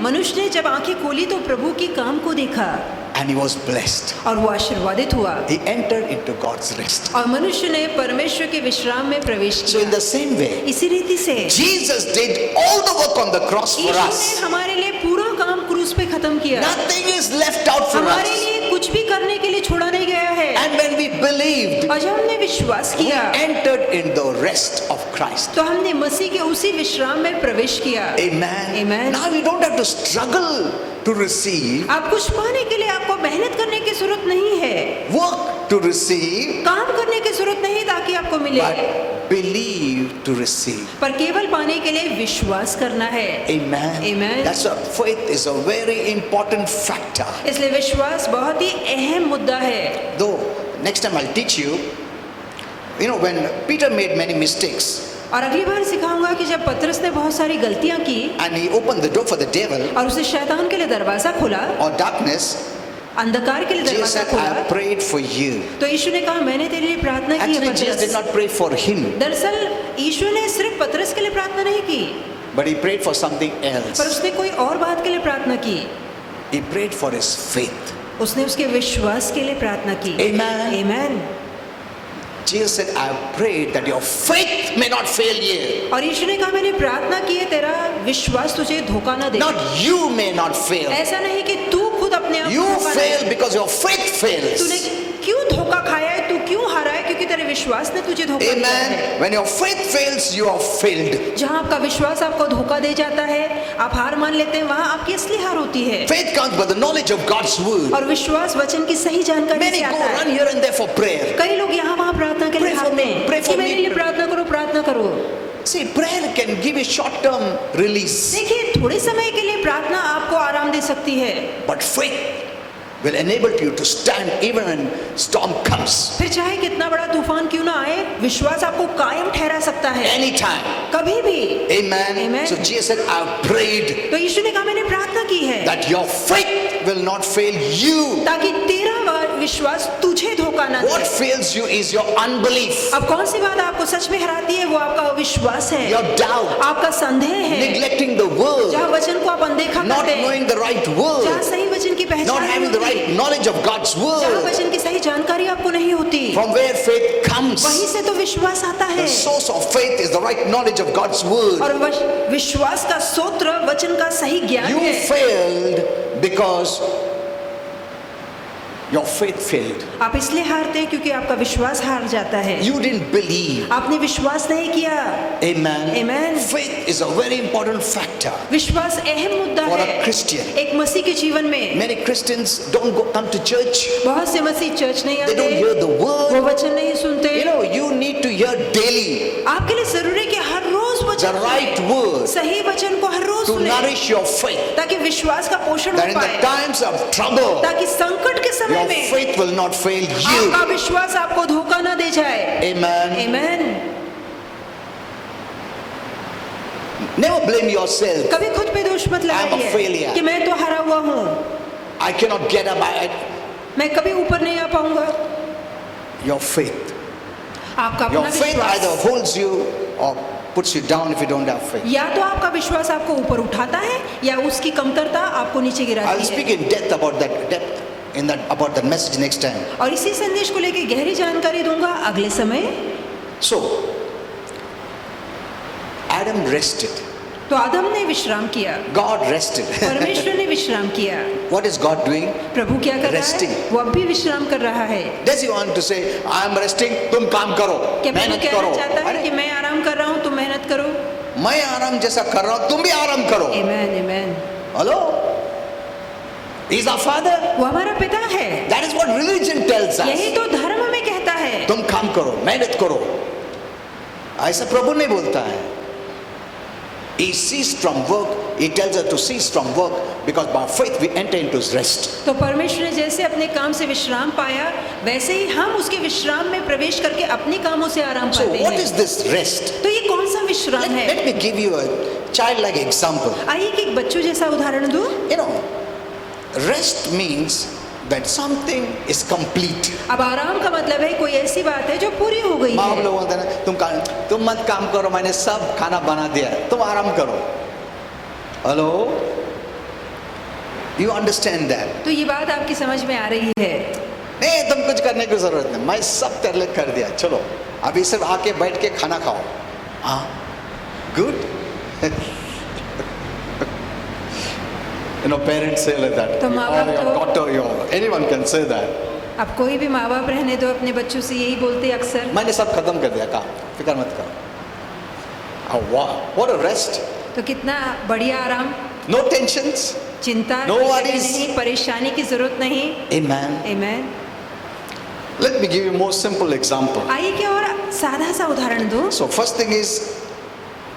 Speaker 2: मनुष्य ने जब आंखें खोली तो प्रभु के काम को देखा
Speaker 1: and he was blessed.
Speaker 2: और वो आशीर्वादित हुआ.
Speaker 1: He entered into God's rest.
Speaker 2: और मनुष्य ने परमेश्वर के विश्राम में प्रवेश
Speaker 1: So in
Speaker 2: किया.
Speaker 1: the same way,
Speaker 2: इसी रीति से
Speaker 1: Jesus did all the work on the cross for
Speaker 2: Yeshu
Speaker 1: us.
Speaker 2: ने हमारे लिए पूरा काम क्रूस पे खत्म किया.
Speaker 1: Nothing is left out for
Speaker 2: हमारे
Speaker 1: us.
Speaker 2: लिए कुछ भी करने के लिए छोड़ा नहीं गया है.
Speaker 1: And when we believed,
Speaker 2: और जब हमने विश्वास
Speaker 1: we
Speaker 2: किया
Speaker 1: entered in the rest of Christ.
Speaker 2: तो हमने मसीह के उसी विश्राम में प्रवेश किया.
Speaker 1: Amen.
Speaker 2: Amen.
Speaker 1: Now we don't have to struggle to receive,
Speaker 2: आप कुछ पाने के लिए आपको मेहनत करने की जरूरत नहीं है,
Speaker 1: work to receive,
Speaker 2: काम करने की जरूरत नहीं ताकि आपको मिले,
Speaker 1: but believe to receive.
Speaker 2: पर केवल पाने के लिए विश्वास करना है.
Speaker 1: Amen.
Speaker 2: Amen.
Speaker 1: That's why faith is a very important factor.
Speaker 2: इसलिए विश्वास बहुत ही अहम मुद्दा है.
Speaker 1: Though next time I'll teach you, when Peter made many mistakes,
Speaker 2: और अगली बार सिखाऊंगा कि जब पतरस ने बहुत सारी गलतियां की
Speaker 1: and he opened the door for the devil
Speaker 2: और उसे शैतान के लिए दरवाजा खोला,
Speaker 1: or darkness,
Speaker 2: अंधकार के लिए
Speaker 1: Jesus
Speaker 2: दरवाजा
Speaker 1: said, I
Speaker 2: खोला,
Speaker 1: have prayed for you.
Speaker 2: तो यीशु ने कहा मैंने तेरे लिए प्रार्थना की है
Speaker 1: Actually, Jesus did
Speaker 2: पतरस।
Speaker 1: not pray for him,
Speaker 2: दरअसल यीशु ने सिर्फ पतरस के लिए प्रार्थना नहीं की,
Speaker 1: but he prayed for something
Speaker 2: पर
Speaker 1: else.
Speaker 2: उसने कोई और बात के लिए प्रार्थना की।
Speaker 1: He prayed for his faith.
Speaker 2: उसने उसके विश्वास के लिए प्रार्थना की।
Speaker 1: Amen.
Speaker 2: आमीन।
Speaker 1: Jesus said, I have prayed that your faith may not fail you.
Speaker 2: और यीशु ने कहा मैंने प्रार्थना की है तेरा विश्वास तुझे धोखा ना दे।
Speaker 1: Not you may not fail.
Speaker 2: ऐसा नहीं कि तू खुद अपने आप
Speaker 1: You
Speaker 2: को धोखा ना
Speaker 1: fail
Speaker 2: they.
Speaker 1: because your faith
Speaker 2: तूने
Speaker 1: fails.
Speaker 2: क्यों धोखा खाया है, तू क्यों हारा है, क्योंकि तेरे विश्वास ने तुझे धोखा दिया है।
Speaker 1: Amen. When your faith fails, you are failed.
Speaker 2: जहाँ आपका विश्वास आपको धोखा दे जाता है, आप हार मान लेते हैं, वहाँ आपकी असली हार होती है।
Speaker 1: Faith comes by the knowledge of God's word.
Speaker 2: और विश्वास वचन की सही जानकारी
Speaker 1: Many
Speaker 2: से
Speaker 1: go
Speaker 2: आता
Speaker 1: run
Speaker 2: है।
Speaker 1: here and there for prayer.
Speaker 2: कई लोग यहाँ वहाँ प्रार्थना के लिए
Speaker 1: Pray for
Speaker 2: भागते
Speaker 1: me,
Speaker 2: हैं
Speaker 1: pray for
Speaker 2: कि मेरे
Speaker 1: me.
Speaker 2: लिए प्रार्थना करो, प्रार्थना करो।
Speaker 1: See, prayer can give you short-term release,
Speaker 2: देखिए थोड़े समय के लिए प्रार्थना आपको आराम दे सकती है,
Speaker 1: but faith will enable you to stand even when storm comes.
Speaker 2: फिर चाहे कितना बड़ा तूफान क्यों ना आए, विश्वास आपको कायम ठहरा सकता है
Speaker 1: Anytime.
Speaker 2: कभी भी।
Speaker 1: Amen.
Speaker 2: Amen.
Speaker 1: So Jesus said, I have prayed
Speaker 2: तो यीशु ने कहा मैंने प्रार्थना की है
Speaker 1: that your faith will not fail you.
Speaker 2: ताकि तेरा विश्वास तुझे धोखा ना
Speaker 1: What
Speaker 2: they.
Speaker 1: fails you is your unbelief,
Speaker 2: अब कौन सी बात आपको सच में हराती है, वो आपका अविश्वास है,
Speaker 1: your doubt,
Speaker 2: आपका संदेह है,
Speaker 1: neglecting the word,
Speaker 2: जहाँ वचन को आप अनदेखा
Speaker 1: not
Speaker 2: करते हैं,
Speaker 1: knowing the right
Speaker 2: जहाँ
Speaker 1: word,
Speaker 2: सही वचन की
Speaker 1: not
Speaker 2: पहचान
Speaker 1: having the
Speaker 2: नहीं होती,
Speaker 1: right knowledge of God's
Speaker 2: जहाँ
Speaker 1: word.
Speaker 2: वचन की सही जानकारी आपको नहीं होती,
Speaker 1: From where faith comes.
Speaker 2: वहीं से तो विश्वास आता है।
Speaker 1: The source of faith is the right knowledge of God's word.
Speaker 2: और विश्वास का सूत्र वचन का सही ज्ञान
Speaker 1: You
Speaker 2: है।
Speaker 1: failed because your faith failed.
Speaker 2: आप इसलिए हारते हैं क्योंकि आपका विश्वास हार जाता है,
Speaker 1: You didn't believe.
Speaker 2: आपने विश्वास नहीं किया।
Speaker 1: Amen.
Speaker 2: Amen.
Speaker 1: Faith is a very important factor
Speaker 2: विश्वास अहम मुद्दा
Speaker 1: for a
Speaker 2: है
Speaker 1: Christian.
Speaker 2: एक मसीह के जीवन में।
Speaker 1: Many Christians don't come to church.
Speaker 2: बहुत से मसीह चर्च नहीं
Speaker 1: They don't
Speaker 2: आते,
Speaker 1: hear the word.
Speaker 2: वो वचन नहीं सुनते।
Speaker 1: You know, you need to hear daily
Speaker 2: आपके लिए जरूरी है कि हर रोज
Speaker 1: the
Speaker 2: वचन
Speaker 1: right
Speaker 2: सुने,
Speaker 1: word
Speaker 2: सही वचन को हर रोज
Speaker 1: to
Speaker 2: सुने,
Speaker 1: nourish your faith.
Speaker 2: ताकि विश्वास का पोषण
Speaker 1: That
Speaker 2: हो
Speaker 1: in the
Speaker 2: पाए,
Speaker 1: times of trouble,
Speaker 2: ताकि संकट के समय
Speaker 1: your
Speaker 2: में
Speaker 1: faith will not fail you.
Speaker 2: आपका विश्वास आपको धोखा ना दे जाए।
Speaker 1: Amen.
Speaker 2: आमीन।
Speaker 1: Never blame yourself.
Speaker 2: कभी खुद पे दोष मत
Speaker 1: I'm a
Speaker 2: लगाइए
Speaker 1: failure.
Speaker 2: कि मैं तो हारा हुआ हूँ,
Speaker 1: I cannot get up.
Speaker 2: मैं कभी ऊपर नहीं आ पाऊंगा।
Speaker 1: Your faith.
Speaker 2: आपका
Speaker 1: Your
Speaker 2: अपना
Speaker 1: faith either
Speaker 2: विश्वास
Speaker 1: holds you or puts you down if you don't have faith.
Speaker 2: या तो आपका विश्वास आपको ऊपर उठाता है या उसकी कमतरता आपको नीचे
Speaker 1: I'll
Speaker 2: गिराती
Speaker 1: speak
Speaker 2: है।
Speaker 1: in depth about about that message next time.
Speaker 2: और इसी संदेश को लेकर गहरी जानकारी दूंगा अगले समय।
Speaker 1: So, Adam rested.
Speaker 2: तो आदम ने विश्राम किया,
Speaker 1: God rested.
Speaker 2: परमेश्वर ने विश्राम किया।
Speaker 1: What is God doing?
Speaker 2: प्रभु क्या कर रहा
Speaker 1: Resting.
Speaker 2: है? वो अब भी विश्राम कर रहा है।
Speaker 1: Does he want to say, I am resting, तुम काम करो,
Speaker 2: क्या प्रभु
Speaker 1: मेहनत
Speaker 2: कहना
Speaker 1: करो?
Speaker 2: चाहता है
Speaker 1: अरे,
Speaker 2: कि मैं आराम कर रहा हूँ, तुम मेहनत करो?
Speaker 1: मैं आराम जैसा कर रहा हूँ, तुम भी आराम करो।
Speaker 2: आमीन, आमीन।
Speaker 1: Hello? He's our father.
Speaker 2: वो हमारा पिता है।
Speaker 1: That is what religion tells us.
Speaker 2: यही तो धर्म में कहता है।
Speaker 1: तुम काम करो, मेहनत करो। ऐसा प्रभु नहीं बोलता है। He ceased from work. He tells us to cease from work because by faith we enter into his rest.
Speaker 2: तो परमेश्वर ने जैसे अपने काम से विश्राम पाया, वैसे ही हम उसके विश्राम में प्रवेश करके अपने कामों से आराम
Speaker 1: So
Speaker 2: पाते
Speaker 1: what
Speaker 2: हैं।
Speaker 1: is this rest?
Speaker 2: तो ये कौन सा विश्राम है?
Speaker 1: Let me give you a childlike example.
Speaker 2: आइए कि एक बच्चों जैसा उदाहरण दूं।
Speaker 1: You know, rest means that something is complete.
Speaker 2: अब आराम का मतलब है कोई ऐसी बात है जो पूरी हो गई
Speaker 1: माँ
Speaker 2: है।
Speaker 1: लोग बोलते हैं ना, तुम मत काम करो, मैंने सब खाना बना दिया, तुम आराम करो। Hello, you understand that?
Speaker 2: तो ये बात आपकी समझ में आ रही है?
Speaker 1: नहीं, तुम कुछ करने की जरूरत नहीं, मैं सब तेरे लिए कर दिया, चलो अभी सिर्फ आके बैठ के खाना खाओ। हाँ, good. You know, parents say like that.
Speaker 2: तो माँ बाप
Speaker 1: Or your
Speaker 2: तो-
Speaker 1: daughter, anyone can say that.
Speaker 2: अब कोई भी माँ बाप रहने दो अपने बच्चों से यही बोलते हैं अक्सर,
Speaker 1: मैंने सब खत्म कर दिया काम, फिक्र मत करो। What a rest.
Speaker 2: तो कितना बढ़िया आराम,
Speaker 1: No tensions.
Speaker 2: चिंता
Speaker 1: No
Speaker 2: की
Speaker 1: worries.
Speaker 2: नहीं, परेशानी की जरूरत नहीं।
Speaker 1: Amen.
Speaker 2: आमीन।
Speaker 1: Let me give you a more simple example.
Speaker 2: आइए कि और सादा सा उदाहरण दूं।
Speaker 1: So first thing is,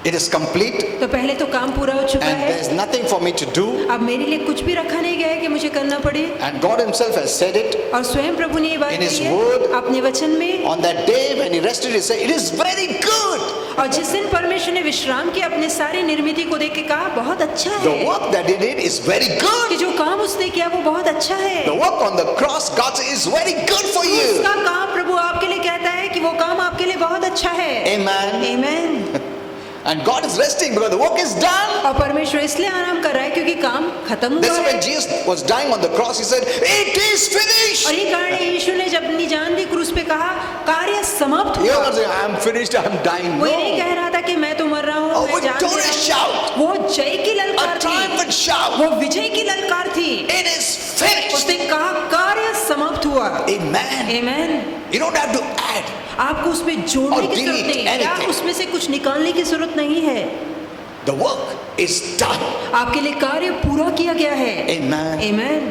Speaker 1: it is complete
Speaker 2: तो पहले तो काम पूरा हो चुका
Speaker 1: and
Speaker 2: है,
Speaker 1: there is nothing for me to do.
Speaker 2: अब मेरे लिए कुछ भी रखा नहीं गया है कि मुझे करना पड़े।
Speaker 1: And God himself has said it.
Speaker 2: और स्वयं प्रभु ने ये बात
Speaker 1: In his
Speaker 2: कही
Speaker 1: word,
Speaker 2: है अपने वचन में।
Speaker 1: On that day when he rested, he said, it is very good.
Speaker 2: और जिस दिन परमेश्वर ने विश्राम किया, अपने सारी निर्मिति को देख के कहा बहुत अच्छा
Speaker 1: The
Speaker 2: है,
Speaker 1: work that he did is very
Speaker 2: कि
Speaker 1: good.
Speaker 2: जो काम उसने किया वो बहुत अच्छा है।
Speaker 1: The work on the cross, God says, is very good for you.
Speaker 2: उसका काम प्रभु आपके लिए कहता है कि वो काम आपके लिए बहुत अच्छा है।
Speaker 1: Amen.
Speaker 2: आमीन।
Speaker 1: And God is resting because the work is done.
Speaker 2: और परमेश्वर इसलिए आराम कर रहा है क्योंकि काम खत्म
Speaker 1: This
Speaker 2: हुआ
Speaker 1: is when
Speaker 2: है।
Speaker 1: Jesus was dying on the cross, he said, "It is
Speaker 2: और
Speaker 1: finished."
Speaker 2: ये कारण है यीशु ने जब अपनी जान दी क्रूस पे कहा कार्य समाप्त
Speaker 1: He
Speaker 2: हुआ।
Speaker 1: was saying, "I am finished, I am dying."
Speaker 2: वो ये नहीं
Speaker 1: No.
Speaker 2: कह रहा था कि मैं तो मर रहा हूँ,
Speaker 1: A
Speaker 2: मैं जान दे
Speaker 1: victorious
Speaker 2: रहा हूँ।
Speaker 1: shout,
Speaker 2: वो जय की ललकार
Speaker 1: a
Speaker 2: थी,
Speaker 1: triumphant shout.
Speaker 2: वो विजय की ललकार थी।
Speaker 1: It is finished.
Speaker 2: उसने कहा कार्य समाप्त हुआ।
Speaker 1: Amen.
Speaker 2: आमीन।
Speaker 1: You don't have to add.
Speaker 2: आपको उसमें जोड़ने
Speaker 1: Or
Speaker 2: की जरूरत
Speaker 1: delete
Speaker 2: नहीं है, या
Speaker 1: anything.
Speaker 2: उसमें से कुछ निकालने की जरूरत नहीं है।
Speaker 1: The work is done.
Speaker 2: आपके लिए कार्य पूरा किया गया है।
Speaker 1: Amen.
Speaker 2: आमीन।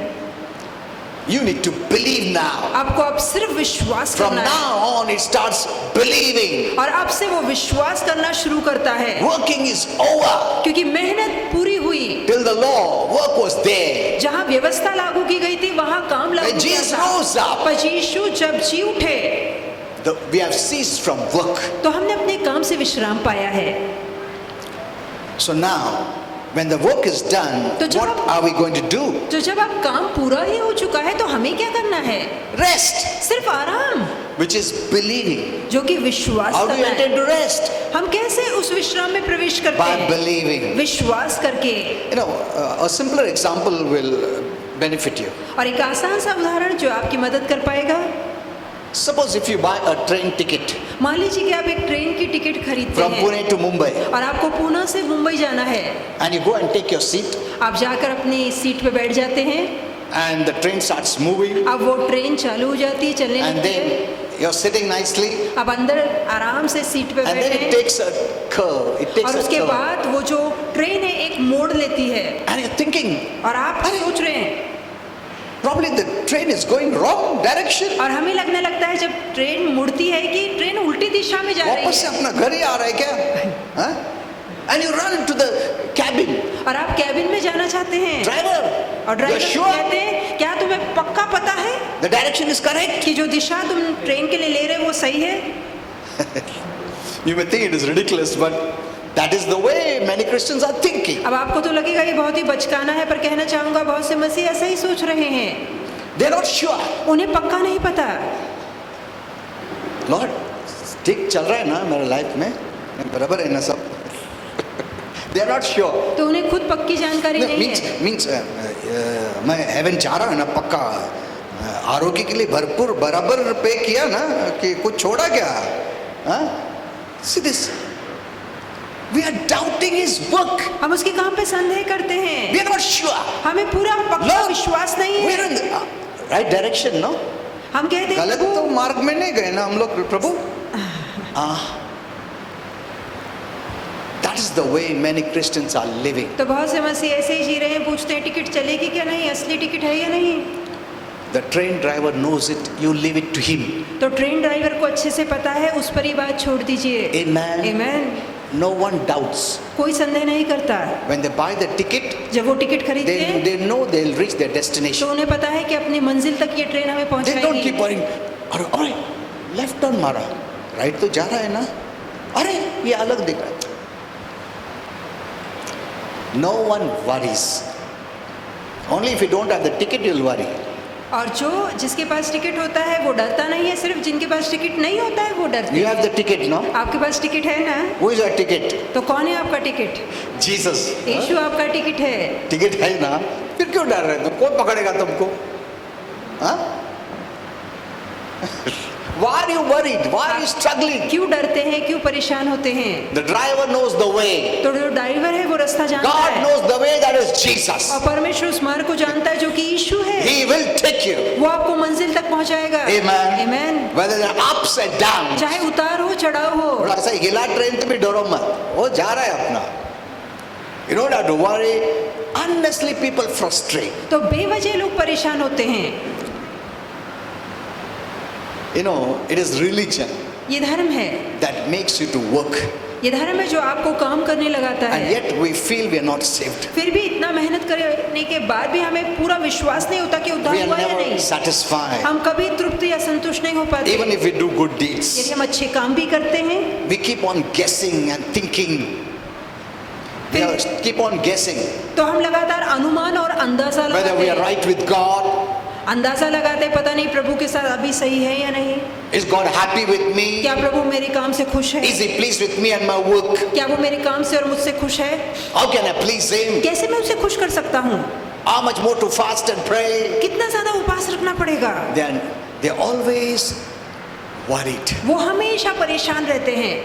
Speaker 1: You need to believe now.
Speaker 2: आपको अब सिर्फ विश्वास
Speaker 1: From
Speaker 2: करना है,
Speaker 1: now on, it starts believing.
Speaker 2: और अब से वो विश्वास करना शुरू करता है,
Speaker 1: Working is over.
Speaker 2: क्योंकि मेहनत पूरी हुई।
Speaker 1: Till the law, work was there.
Speaker 2: जहाँ व्यवस्था लागू की गई थी वहाँ काम लागू
Speaker 1: When
Speaker 2: किया
Speaker 1: Jesus
Speaker 2: था।
Speaker 1: rose up,
Speaker 2: पर यीशु जब जी उठे
Speaker 1: we have ceased from work.
Speaker 2: तो हमने अपने काम से विश्राम पाया है।
Speaker 1: So now, when the work is done,
Speaker 2: तो जब
Speaker 1: what are we going to do?
Speaker 2: तो जब अब काम पूरा ही हो चुका है तो हमें क्या करना है?
Speaker 1: Rest,
Speaker 2: सिर्फ आराम,
Speaker 1: which is believing.
Speaker 2: जो कि विश्वास
Speaker 1: How do you
Speaker 2: करना
Speaker 1: enter
Speaker 2: है।
Speaker 1: into rest?
Speaker 2: हम कैसे उस विश्राम में प्रवेश करते
Speaker 1: By
Speaker 2: हैं?
Speaker 1: believing.
Speaker 2: विश्वास करके।
Speaker 1: You know, a simpler example will benefit you.
Speaker 2: और एक आसान सा उदाहरण जो आपकी मदद कर पाएगा,
Speaker 1: Suppose if you buy a train ticket
Speaker 2: मान लीजिए कि आप एक ट्रेन की टिकट खरीदते
Speaker 1: from
Speaker 2: हैं
Speaker 1: Pune to Mumbai
Speaker 2: और आपको पूना से मुंबई जाना है।
Speaker 1: and you go and take your seat
Speaker 2: आप जाकर अपनी सीट पे बैठ जाते हैं,
Speaker 1: and the train starts moving
Speaker 2: अब वो ट्रेन चालू हो जाती है, चलने
Speaker 1: and
Speaker 2: लगती है।
Speaker 1: then you're sitting nicely
Speaker 2: अब अंदर आराम से सीट पे
Speaker 1: and then
Speaker 2: बैठे
Speaker 1: it
Speaker 2: हैं
Speaker 1: takes a curve. It takes
Speaker 2: और
Speaker 1: a
Speaker 2: उसके
Speaker 1: curve.
Speaker 2: बाद वो जो ट्रेन है एक मोड़ लेती है
Speaker 1: And you're thinking,
Speaker 2: और आप सोच रहे हैं,
Speaker 1: probably the train is going wrong direction.
Speaker 2: और हमें लगने लगता है जब ट्रेन मुड़ती है कि ट्रेन उल्टी दिशा में जा रही
Speaker 1: वापस से
Speaker 2: है,
Speaker 1: अपना घर ही आ रहा है क्या? हाँ? And you run into the cabin.
Speaker 2: और आप कैबिन में जाना चाहते हैं
Speaker 1: Driver,
Speaker 2: और
Speaker 1: you're
Speaker 2: ड्राइवर
Speaker 1: sure
Speaker 2: कहते हैं क्या तुम्हें पक्का पता है
Speaker 1: the direction is correct?
Speaker 2: कि जो दिशा तुम ट्रेन के लिए ले रहे हो वो सही है?
Speaker 1: You may think it is ridiculous, but that is the way many Christians are thinking.
Speaker 2: अब आपको तो लगेगा ये बहुत ही बचकाना है, पर कहना चाहूंगा बहुत से मसीह ऐसा ही सोच रहे हैं।
Speaker 1: They're not sure.
Speaker 2: उन्हें पक्का नहीं पता।
Speaker 1: Lord, ठीक चल रहा है ना मेरा लाइफ में, बराबर है ना सब? They are not sure.
Speaker 2: तो उन्हें खुद पक्की जानकारी
Speaker 1: No,
Speaker 2: नहीं है।
Speaker 1: means मैं हेवन जा रहा है ना पक्का, आरोग्य के लिए भरपूर बराबर पे किया ना कि कुछ छोड़ा क्या? हाँ? See this. We are doubting his work.
Speaker 2: हम उसके काम पे संदेह करते हैं,
Speaker 1: We are not sure.
Speaker 2: हमें पूरा पक्का
Speaker 1: Lord,
Speaker 2: विश्वास नहीं
Speaker 1: we are
Speaker 2: है।
Speaker 1: in the right direction, no?
Speaker 2: हम कहते हैं
Speaker 1: गलत तो मार्ग में नहीं गए ना हम लोग प्रभु? That is the way many Christians are living.
Speaker 2: तो बहुत से मसीह ऐसे ही जी रहे हैं, पूछते हैं टिकट चलेगी क्या नहीं, असली टिकट है या नहीं।
Speaker 1: The train driver knows it. You leave it to him.
Speaker 2: तो ट्रेन ड्राइवर को अच्छे से पता है, उस पर ही बात छोड़ दीजिए।
Speaker 1: Amen.
Speaker 2: आमीन।
Speaker 1: No one doubts.
Speaker 2: कोई संदेह नहीं करता।
Speaker 1: When they buy the ticket,
Speaker 2: जब वो टिकट खरीदते हैं
Speaker 1: they know they'll reach their
Speaker 2: तो
Speaker 1: destination.
Speaker 2: उन्हें पता है कि अपनी मंजिल तक ये ट्रेन हमें
Speaker 1: They don't
Speaker 2: पहुंचाएगी।
Speaker 1: keep worrying. अरे लेफ्ट टर्न मारा, राइट तो जा रहा है ना, अरे ये अलग दिख रहा है. No one worries. Only if you don't have the ticket you'll worry.
Speaker 2: और जो जिसके पास टिकट होता है वो डरता नहीं है, सिर्फ जिनके पास टिकट नहीं होता है वो डरते
Speaker 1: You
Speaker 2: हैं।
Speaker 1: have the ticket, no?
Speaker 2: आपके पास टिकट है ना?
Speaker 1: Who is your ticket?
Speaker 2: तो कौन है आपका टिकट?
Speaker 1: Jesus.
Speaker 2: यीशु आपका टिकट है।
Speaker 1: टिकट है ना, फिर क्यों डर रहे तुम? कौन पकड़ेगा तुमको? हाँ? Why are you worried? Why are you struggling?
Speaker 2: क्यों डरते हैं, क्यों परेशान होते हैं?
Speaker 1: The driver knows the way.
Speaker 2: तो जो ड्राइवर है वो रास्ता जानता
Speaker 1: God
Speaker 2: है,
Speaker 1: knows the way, that is Jesus.
Speaker 2: और परमेश्वर उस मार्ग को जानता है जो कि यीशु है।
Speaker 1: He will take you.
Speaker 2: वो आपको मंजिल तक पहुंचाएगा।
Speaker 1: Amen.
Speaker 2: आमीन।
Speaker 1: Whether they're ups and downs.
Speaker 2: चाहे उतार हो चढ़ाव हो,
Speaker 1: थोड़ा सा हिला ट्रेन तो भी डरो मत, वो जा रहा है अपना. You don't have to worry. Unnecessarily people frustrate.
Speaker 2: तो बेवजह लोग परेशान होते हैं।
Speaker 1: You know, it is religion
Speaker 2: ये धर्म है
Speaker 1: that makes you to work.
Speaker 2: ये धर्म है जो आपको काम करने लगाता
Speaker 1: and
Speaker 2: है,
Speaker 1: yet we feel we are not saved.
Speaker 2: फिर भी इतना मेहनत करने के बाद भी हमें पूरा विश्वास नहीं होता कि उद्धार
Speaker 1: We are
Speaker 2: हुआ या
Speaker 1: never
Speaker 2: नहीं।
Speaker 1: satisfied.
Speaker 2: हम कभी तृप्ति या संतुष्ट नहीं हो पाते।
Speaker 1: Even if we do good
Speaker 2: यदि
Speaker 1: deeds,
Speaker 2: हम अच्छे काम भी करते हैं,
Speaker 1: we keep on guessing and thinking. We keep on guessing
Speaker 2: तो हम लगातार अनुमान और अंदाजा
Speaker 1: whether
Speaker 2: लगाते
Speaker 1: we are
Speaker 2: हैं।
Speaker 1: right with God.
Speaker 2: अंदाजा लगाते हैं, पता नहीं प्रभु के साथ अभी सही है या नहीं।
Speaker 1: Is God happy with me?
Speaker 2: क्या प्रभु मेरे काम से खुश है?
Speaker 1: Is He pleased with me and my work?
Speaker 2: क्या वो मेरे काम से और मुझसे खुश है?
Speaker 1: How can I please Him?
Speaker 2: कैसे मैं उसे खुश कर सकता हूँ?
Speaker 1: How much more to fast and pray?
Speaker 2: कितना ज्यादा उपास रखना पड़ेगा?
Speaker 1: Then they're always worried.
Speaker 2: वो हमेशा परेशान रहते हैं।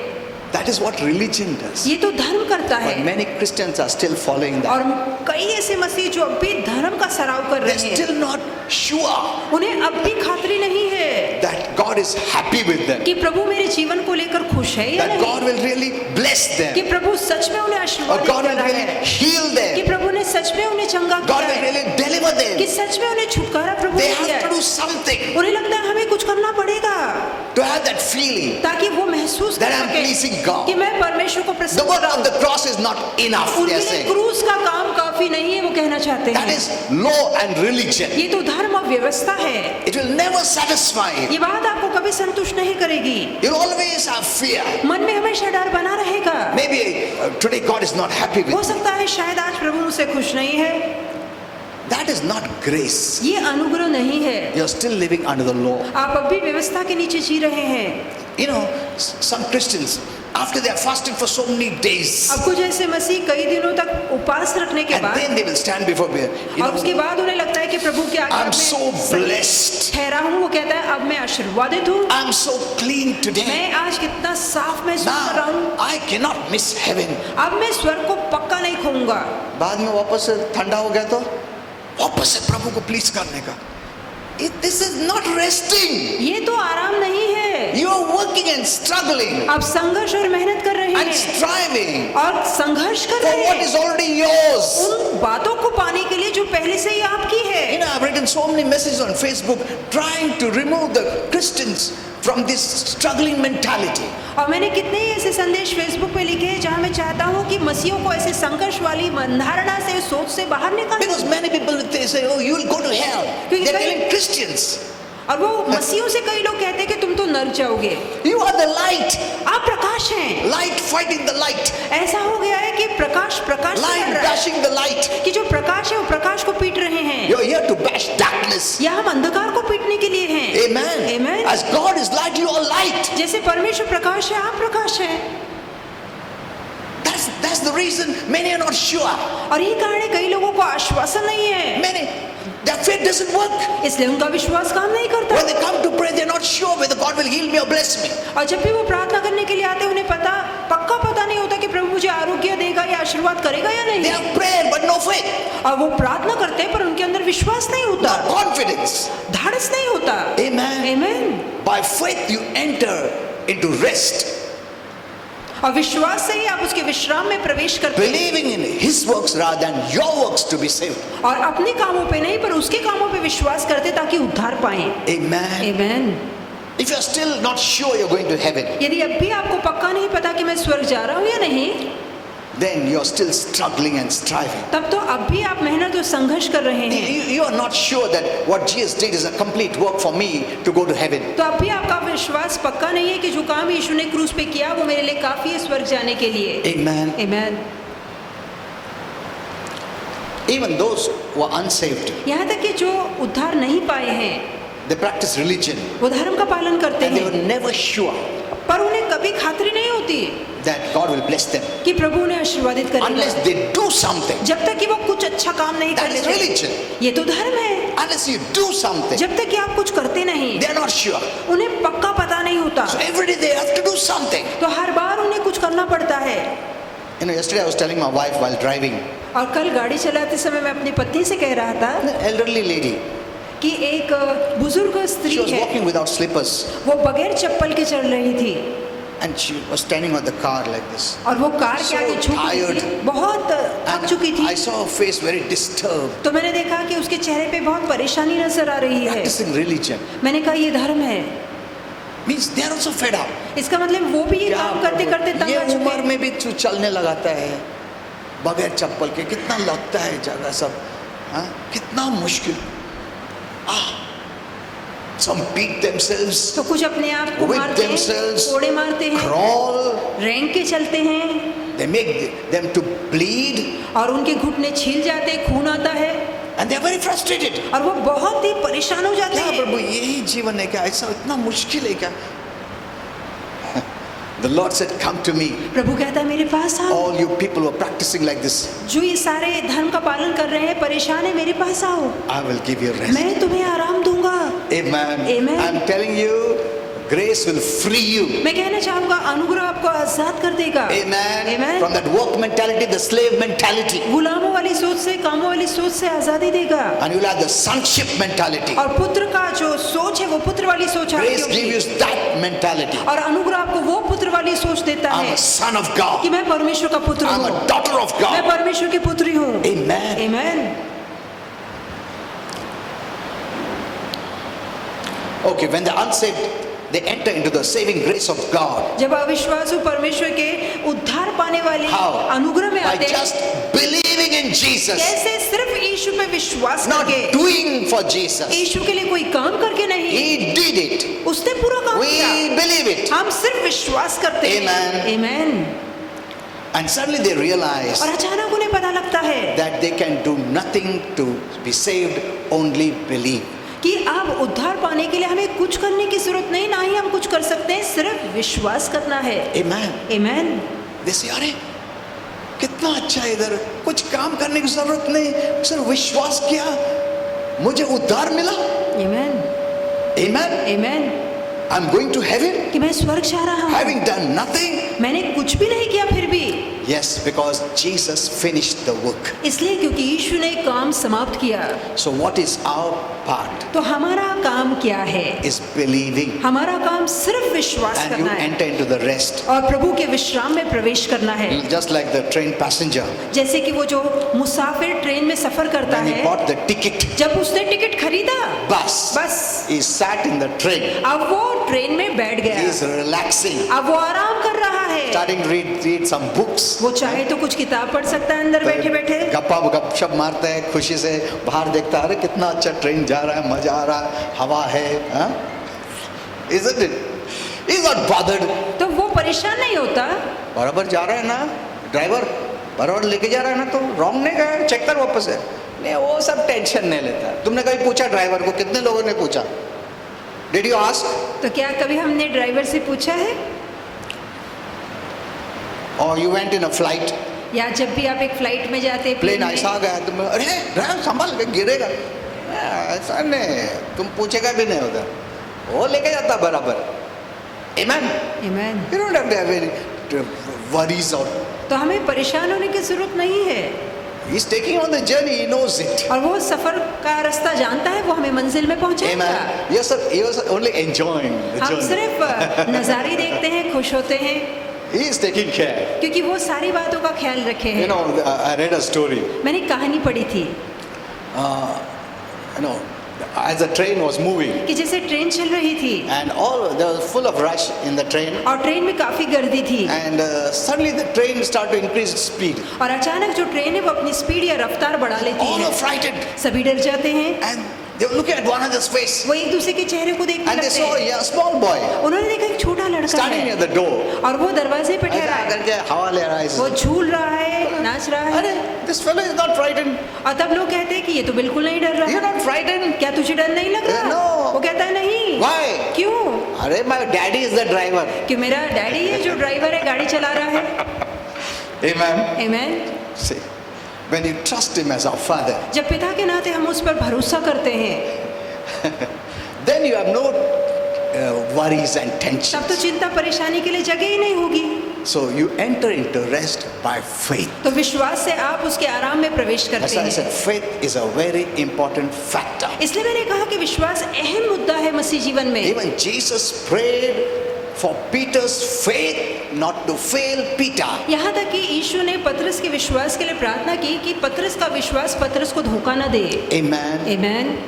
Speaker 1: That is what religion does.
Speaker 2: ये तो धर्म करता
Speaker 1: But
Speaker 2: है।
Speaker 1: many Christians are still following that.
Speaker 2: और कई ऐसे मसीह जो अब भी धर्म का सराव कर
Speaker 1: They're
Speaker 2: रहे हैं,
Speaker 1: still not sure
Speaker 2: उन्हें अब भी खातरी नहीं है
Speaker 1: that God is happy with them,
Speaker 2: कि प्रभु मेरे जीवन को लेकर खुश है या
Speaker 1: that God
Speaker 2: नहीं,
Speaker 1: will really bless
Speaker 2: कि
Speaker 1: them,
Speaker 2: प्रभु सच में उन्हें
Speaker 1: or
Speaker 2: आशीर्वाद
Speaker 1: God
Speaker 2: दे
Speaker 1: will
Speaker 2: रहा
Speaker 1: really
Speaker 2: है,
Speaker 1: heal
Speaker 2: कि
Speaker 1: them,
Speaker 2: प्रभु ने सच में उन्हें चंगा
Speaker 1: God
Speaker 2: किया
Speaker 1: will
Speaker 2: है,
Speaker 1: really deliver
Speaker 2: कि
Speaker 1: them.
Speaker 2: सच में उन्हें छुटकारा प्रभु
Speaker 1: They
Speaker 2: ने
Speaker 1: have
Speaker 2: दिया
Speaker 1: to
Speaker 2: है।
Speaker 1: do something
Speaker 2: उन्हें लगता है हमें कुछ करना पड़ेगा
Speaker 1: to have that feeling
Speaker 2: ताकि वो महसूस कर
Speaker 1: that I'm
Speaker 2: सके
Speaker 1: pleasing God.
Speaker 2: कि मैं परमेश्वर को
Speaker 1: The
Speaker 2: प्रसन्न
Speaker 1: work
Speaker 2: कर रहा
Speaker 1: of
Speaker 2: हूँ।
Speaker 1: the cross is not enough, they
Speaker 2: उनके
Speaker 1: are
Speaker 2: लिए
Speaker 1: saying.
Speaker 2: क्रूस का काम काफी नहीं है, वो कहना चाहते
Speaker 1: That
Speaker 2: हैं।
Speaker 1: is law and religion.
Speaker 2: ये तो धर्म और व्यवस्था है,
Speaker 1: It will never satisfy you.
Speaker 2: ये बात आपको कभी संतुष्ट नहीं करेगी।
Speaker 1: You'll always have fear.
Speaker 2: मन में हमेशा डर बना रहेगा।
Speaker 1: Maybe today God is not happy with
Speaker 2: हो
Speaker 1: you.
Speaker 2: सकता है शायद आज प्रभु मुझसे खुश नहीं है।
Speaker 1: That is not grace.
Speaker 2: ये अनुग्रह नहीं है।
Speaker 1: You're still living under the law.
Speaker 2: आप अब भी व्यवस्था के नीचे जी रहे हैं।
Speaker 1: You know, some Christians, after they have fasted for so many days,
Speaker 2: अब कुछ ऐसे मसीह कई दिनों तक उपास रखने के
Speaker 1: and
Speaker 2: बाद
Speaker 1: then they will stand before me. You
Speaker 2: और उसके
Speaker 1: know,
Speaker 2: बाद उन्हें लगता है कि प्रभु के आगे
Speaker 1: I'm
Speaker 2: अब
Speaker 1: so
Speaker 2: मैं सही
Speaker 1: blessed.
Speaker 2: ठहरा हूँ। वो कहता है अब मैं आशीर्वादित हूँ,
Speaker 1: I'm so clean today.
Speaker 2: मैं आज कितना साफ महसूस कर रहा हूँ,
Speaker 1: Now I cannot miss heaven.
Speaker 2: अब मैं स्वर्ग को पक्का नहीं खोऊंगा।
Speaker 1: बाद में वापस से ठंडा हो गया तो वापस से प्रभु को प्लीज करने का। This is not resting.
Speaker 2: ये तो आराम नहीं है।
Speaker 1: You are working and struggling
Speaker 2: आप संघर्ष और मेहनत कर रहे
Speaker 1: and
Speaker 2: हैं
Speaker 1: striving
Speaker 2: और संघर्ष कर
Speaker 1: for
Speaker 2: रहे
Speaker 1: what
Speaker 2: हैं
Speaker 1: is already yours.
Speaker 2: उन बातों को पाने के लिए जो पहले से ही आपकी है।
Speaker 1: You know, I've written so many messages on Facebook trying to remove the Christians from this struggling mentality.
Speaker 2: और मैंने कितने ही ऐसे संदेश फेसबुक पे लिखे हैं जहां मैं चाहता हूं कि मसीहों को ऐसे संघर्ष वाली धारणा से, सोच से बाहर निकालें।
Speaker 1: Because many people they say, "Oh, you will go to hell." They're telling Christians,
Speaker 2: और वो मसीहों से कई लोग कहते हैं कि तुम तो नरक जाओगे।
Speaker 1: "You are the light.
Speaker 2: आप प्रकाश हैं।
Speaker 1: Light fighting the light.
Speaker 2: ऐसा हो गया है कि प्रकाश से
Speaker 1: Light
Speaker 2: लड़ रहा है,
Speaker 1: bashing the light.
Speaker 2: कि जो प्रकाश है वो प्रकाश को पीट रहे हैं।
Speaker 1: You're here to bash darkness."
Speaker 2: या हम अंधकार को पीटने के लिए हैं।
Speaker 1: Amen.
Speaker 2: Amen.
Speaker 1: As God is light, you are light.
Speaker 2: जैसे परमेश्वर प्रकाश है, आप प्रकाश हैं।
Speaker 1: That's the reason many are not sure.
Speaker 2: और ये कारण है कई लोगों को आश्वासन नहीं है,
Speaker 1: Many, their faith doesn't work.
Speaker 2: इसलिए उनका विश्वास काम नहीं करता।
Speaker 1: When they come to pray, they're not sure whether God will heal me or bless me.
Speaker 2: और जब भी वो प्रार्थना करने के लिए आते हैं उन्हें पक्का नहीं होता कि प्रभु मुझे आरोग्य देगा या आशीर्वाद करेगा या
Speaker 1: They
Speaker 2: नहीं।
Speaker 1: have prayer but no faith,
Speaker 2: और वो प्रार्थना करते हैं पर उनके अंदर विश्वास नहीं होता,
Speaker 1: no confidence.
Speaker 2: धाड़स नहीं होता।
Speaker 1: Amen.
Speaker 2: आमीन।
Speaker 1: By faith you enter into rest,
Speaker 2: और विश्वास से ही आप उसके विश्राम में प्रवेश करते हैं,
Speaker 1: believing in His works rather than your works to be saved.
Speaker 2: और अपने कामों पे नहीं पर उसके कामों पे विश्वास करते ताकि उद्धार पाएं।
Speaker 1: Amen.
Speaker 2: आमीन।
Speaker 1: If you're still not sure you're going to heaven,
Speaker 2: यदि अब भी आपको पक्का नहीं पता कि मैं स्वर्ग जा रहा हूँ या नहीं,
Speaker 1: then you're still struggling and striving.
Speaker 2: तब तो अब भी आप मेहनत और संघर्ष कर रहे हैं।
Speaker 1: You are not sure that what Jesus did is a complete work for me to go to heaven.
Speaker 2: तो अब भी आपका विश्वास पक्का नहीं है कि जो काम यीशु ने क्रूस पे किया वो मेरे लिए काफी है स्वर्ग जाने के लिए।
Speaker 1: Amen.
Speaker 2: आमीन।
Speaker 1: Even those who are unsaved,
Speaker 2: यहाँ तक कि जो उद्धार नहीं पाए हैं
Speaker 1: they practice religion
Speaker 2: वो धर्म का पालन करते
Speaker 1: and they
Speaker 2: हैं,
Speaker 1: were never sure
Speaker 2: पर उन्हें कभी खातरी नहीं होती
Speaker 1: that God will bless them
Speaker 2: कि प्रभु उन्हें आशीर्वादित
Speaker 1: unless
Speaker 2: करेगा,
Speaker 1: they do something.
Speaker 2: जब तक कि वो कुछ अच्छा काम नहीं कर
Speaker 1: That is
Speaker 2: लेते।
Speaker 1: religion.
Speaker 2: ये तो धर्म है।
Speaker 1: Unless you do something,
Speaker 2: जब तक कि आप कुछ करते नहीं
Speaker 1: they are not sure.
Speaker 2: उन्हें पक्का पता नहीं होता,
Speaker 1: So every day they have to do something.
Speaker 2: तो हर बार उन्हें कुछ करना पड़ता है।
Speaker 1: You know, yesterday I was telling my wife while driving,
Speaker 2: और कल गाड़ी चलाते समय मैं अपनी पत्नी से कह रहा था
Speaker 1: an elderly lady,
Speaker 2: कि एक बुजुर्ग स्त्री
Speaker 1: she was
Speaker 2: है,
Speaker 1: walking without slippers
Speaker 2: वो बगैर चप्पल के चल रही थी
Speaker 1: and she was standing on the car like this.
Speaker 2: और वो कार के
Speaker 1: So
Speaker 2: आगे झुक रही थी,
Speaker 1: tired.
Speaker 2: बहुत थक चुकी
Speaker 1: And I
Speaker 2: थी।
Speaker 1: saw her face very disturbed,
Speaker 2: तो मैंने देखा कि उसके चेहरे पे बहुत परेशानी नजर आ रही है।
Speaker 1: practicing religion.
Speaker 2: मैंने कहा ये धर्म है,
Speaker 1: Means they are also fed up.
Speaker 2: इसका मतलब वो भी ये
Speaker 1: क्या
Speaker 2: काम करते करते तंग
Speaker 1: ये
Speaker 2: आ चुके
Speaker 1: उम्र
Speaker 2: हैं।
Speaker 1: बिच्छू चलने लगाता है बगैर चप्पल के, कितना लगता है जगह सब, हाँ कितना मुश्किल। Some beat themselves,
Speaker 2: तो कुछ अपने आप को
Speaker 1: with
Speaker 2: मारते हैं,
Speaker 1: themselves,
Speaker 2: कोड़े मारते हैं,
Speaker 1: crawl,
Speaker 2: रेंग के चलते हैं,
Speaker 1: they make them to bleed,
Speaker 2: और उनके घुटने छिल जाते हैं, खून आता है,
Speaker 1: and they are very frustrated.
Speaker 2: और वो बहुत ही परेशान हो जाते
Speaker 1: क्या
Speaker 2: हैं।
Speaker 1: प्रभु यही जीवन है क्या? ऐसा इतना मुश्किल है क्या? The Lord said, "Come to me,
Speaker 2: प्रभु कहता है मेरे पास आओ,
Speaker 1: all you people who are practicing like this.
Speaker 2: जो ये सारे धर्म का पालन कर रहे हैं, परेशान है, मेरे पास आओ,
Speaker 1: I will give you rest."
Speaker 2: मैं तुम्हें आराम दूंगा।
Speaker 1: Amen.
Speaker 2: Amen.
Speaker 1: I'm telling you, grace will free you.
Speaker 2: मैं कहना चाहूंगा अनुग्रह आपको आजाद कर देगा।
Speaker 1: Amen.
Speaker 2: Amen.
Speaker 1: From that work mentality, the slave mentality,
Speaker 2: गुलामों वाली सोच से, कामों वाली सोच से आजादी देगा,
Speaker 1: and you'll have the sonship mentality.
Speaker 2: और पुत्र का जो सोच है वो पुत्र वाली सोच आपकी
Speaker 1: Grace
Speaker 2: होगी।
Speaker 1: gives you that mentality.
Speaker 2: और अनुग्रह आपको वो पुत्र वाली सोच देता
Speaker 1: I'm
Speaker 2: है
Speaker 1: a son of
Speaker 2: कि
Speaker 1: God.
Speaker 2: मैं परमेश्वर का पुत्र
Speaker 1: I'm
Speaker 2: हूँ,
Speaker 1: a daughter of
Speaker 2: मैं
Speaker 1: God.
Speaker 2: परमेश्वर की पुत्री हूँ।
Speaker 1: Amen.
Speaker 2: Amen.
Speaker 1: Okay, when the unsaved they enter into the saving grace of God.
Speaker 2: जब अविश्वासु परमेश्वर के उद्धार पाने वाले
Speaker 1: How?
Speaker 2: अनुग्रह में
Speaker 1: By
Speaker 2: आते हैं,
Speaker 1: just believing in Jesus,
Speaker 2: कैसे? सिर्फ यीशु पे विश्वास
Speaker 1: not
Speaker 2: करके,
Speaker 1: doing for Jesus.
Speaker 2: यीशु के लिए कोई काम करके नहीं,
Speaker 1: He did it.
Speaker 2: उसने पूरा काम
Speaker 1: We
Speaker 2: किया,
Speaker 1: believe it.
Speaker 2: हम सिर्फ विश्वास करते हैं।
Speaker 1: Amen.
Speaker 2: Amen.
Speaker 1: And suddenly they realize
Speaker 2: और अचानक उन्हें पता लगता है
Speaker 1: that they can do nothing to be saved, only believe.
Speaker 2: कि अब उद्धार पाने के लिए हमें कुछ करने की जरूरत नहीं, ना ही हम कुछ कर सकते हैं, सिर्फ विश्वास करना है।
Speaker 1: Amen.
Speaker 2: आमेन।
Speaker 1: They say, अरे कितना अच्छा है, इधर कुछ काम करने की जरूरत नहीं, सिर्फ विश्वास किया मुझे उद्धार मिला।
Speaker 2: आमेन।
Speaker 1: Amen.
Speaker 2: Amen.
Speaker 1: I'm going to heaven,
Speaker 2: कि मैं स्वर्ग जा रहा हूँ,
Speaker 1: having done nothing.
Speaker 2: मैंने कुछ भी नहीं किया फिर भी,
Speaker 1: Yes, because Jesus finished the work.
Speaker 2: इसलिए क्योंकि यीशु ने काम समाप्त किया।
Speaker 1: So what is our part?
Speaker 2: तो हमारा काम क्या है?
Speaker 1: Is believing,
Speaker 2: हमारा काम सिर्फ विश्वास
Speaker 1: and you
Speaker 2: करना है
Speaker 1: enter into the rest.
Speaker 2: और प्रभु के विश्राम में प्रवेश करना है।
Speaker 1: Just like the train passenger,
Speaker 2: जैसे कि वो जो मुसाफिर ट्रेन में सफर करता
Speaker 1: when he
Speaker 2: है,
Speaker 1: bought the ticket,
Speaker 2: जब उसने टिकट खरीदा,
Speaker 1: bus,
Speaker 2: बस
Speaker 1: he sat in the train.
Speaker 2: अब वो ट्रेन में बैठ
Speaker 1: He
Speaker 2: गया,
Speaker 1: is relaxing,
Speaker 2: अब वो आराम कर रहा है,
Speaker 1: starting to read some books.
Speaker 2: वो चाहे तो कुछ किताब पढ़ सकता है अंदर बैठे बैठे,
Speaker 1: गपशप मारता है, खुशी से बाहर देखता है, अरे कितना अच्छा ट्रेन जा रहा है, मजा आ रहा है, हवा है, हाँ? Isn't it? He's not bothered.
Speaker 2: तो वो परेशान नहीं होता।
Speaker 1: बराबर जा रहा है ना ड्राइवर, बराबर लेके जा रहा है ना, तो रॉन्ग नहीं गया, चेक कर वापस है, नहीं वो सब टेंशन नहीं लेता। तुमने कभी पूछा ड्राइवर को? कितने लोगों ने पूछा? Did you ask?
Speaker 2: तो क्या कभी हमने ड्राइवर से पूछा है?
Speaker 1: Or you went in a flight,
Speaker 2: या जब भी आप एक फ्लाइट में जाते हैं,
Speaker 1: प्लेन
Speaker 2: plane
Speaker 1: ऐसा आ
Speaker 2: में,
Speaker 1: गया, तुम अरे ड्राइवर संभाल के गिरेगा, ऐसा नहीं, तुम पूछेगा भी नहीं उधर, वो लेके जाता बराबर। Amen.
Speaker 2: Amen.
Speaker 1: You don't have to have any worries or.
Speaker 2: तो हमें परेशान होने की जरूरत नहीं है,
Speaker 1: He's taking on the journey, he knows it.
Speaker 2: और वो सफर का रास्ता जानता है, वो हमें मंजिल में पहुंचाएगा।
Speaker 1: Amen. You're only enjoying the
Speaker 2: हम
Speaker 1: journey.
Speaker 2: सिर्फ नज़ारे देखते हैं, खुश होते हैं,
Speaker 1: He is taking care.
Speaker 2: क्योंकि वो सारी बातों का ख्याल रखे
Speaker 1: You
Speaker 2: हैं।
Speaker 1: know, I read a story.
Speaker 2: मैंने कहानी पढ़ी थी
Speaker 1: You know, as the train was moving,
Speaker 2: कि जैसे ट्रेन चल रही थी
Speaker 1: and there was full of rush in the train,
Speaker 2: और ट्रेन में काफी गर्दी थी,
Speaker 1: and suddenly the train started to increase its speed.
Speaker 2: और अचानक जो ट्रेन है वो अपनी स्पीड या रफ्तार बढ़ा लेती
Speaker 1: All
Speaker 2: है,
Speaker 1: are frightened,
Speaker 2: सभी डर जाते हैं,
Speaker 1: and they were looking at one another's face,
Speaker 2: वो एक दूसरे के चेहरे को देखने
Speaker 1: and they
Speaker 2: लगते
Speaker 1: saw
Speaker 2: हैं।
Speaker 1: a small boy
Speaker 2: उन्होंने देखा एक छोटा लड़का
Speaker 1: standing near
Speaker 2: है
Speaker 1: the door.
Speaker 2: और वो दरवाजे पे ठहरा
Speaker 1: ऐसा
Speaker 2: है,
Speaker 1: करके हवा ले रहा है,
Speaker 2: वो झूल रहा है, नाच रहा है,
Speaker 1: अरे this fellow is not frightened.
Speaker 2: और तब लोग कहते हैं कि ये तो बिल्कुल नहीं डर
Speaker 1: You're
Speaker 2: रहा,
Speaker 1: not frightened.
Speaker 2: क्या तुझे डर नहीं लग रहा?
Speaker 1: No.
Speaker 2: वो कहता है नहीं।
Speaker 1: Why?
Speaker 2: क्यों?
Speaker 1: अरे my daddy is the driver.
Speaker 2: कि मेरा डैडी है जो ड्राइवर है, गाड़ी चला रहा है।
Speaker 1: Amen.
Speaker 2: Amen.
Speaker 1: See, when you trust him as our father,
Speaker 2: जब पिता के नाते हम उस पर भरोसा करते हैं,
Speaker 1: then you have no worries and
Speaker 2: तब तो
Speaker 1: tensions.
Speaker 2: चिंता परेशानी के लिए जगह ही नहीं होगी।
Speaker 1: So you enter into rest by faith.
Speaker 2: तो विश्वास से आप उसके आराम में प्रवेश
Speaker 1: That's
Speaker 2: करते
Speaker 1: why I said
Speaker 2: हैं।
Speaker 1: faith is a very important factor.
Speaker 2: इसलिए मैंने कहा कि विश्वास अहम मुद्दा है मसीह जीवन में।
Speaker 1: Even Jesus prayed for Peter's faith not to fail Peter.
Speaker 2: यहाँ तक कि यीशु ने पतरस के विश्वास के लिए प्रार्थना की कि पतरस का विश्वास पतरस को धोखा न दे।
Speaker 1: Amen.
Speaker 2: Amen.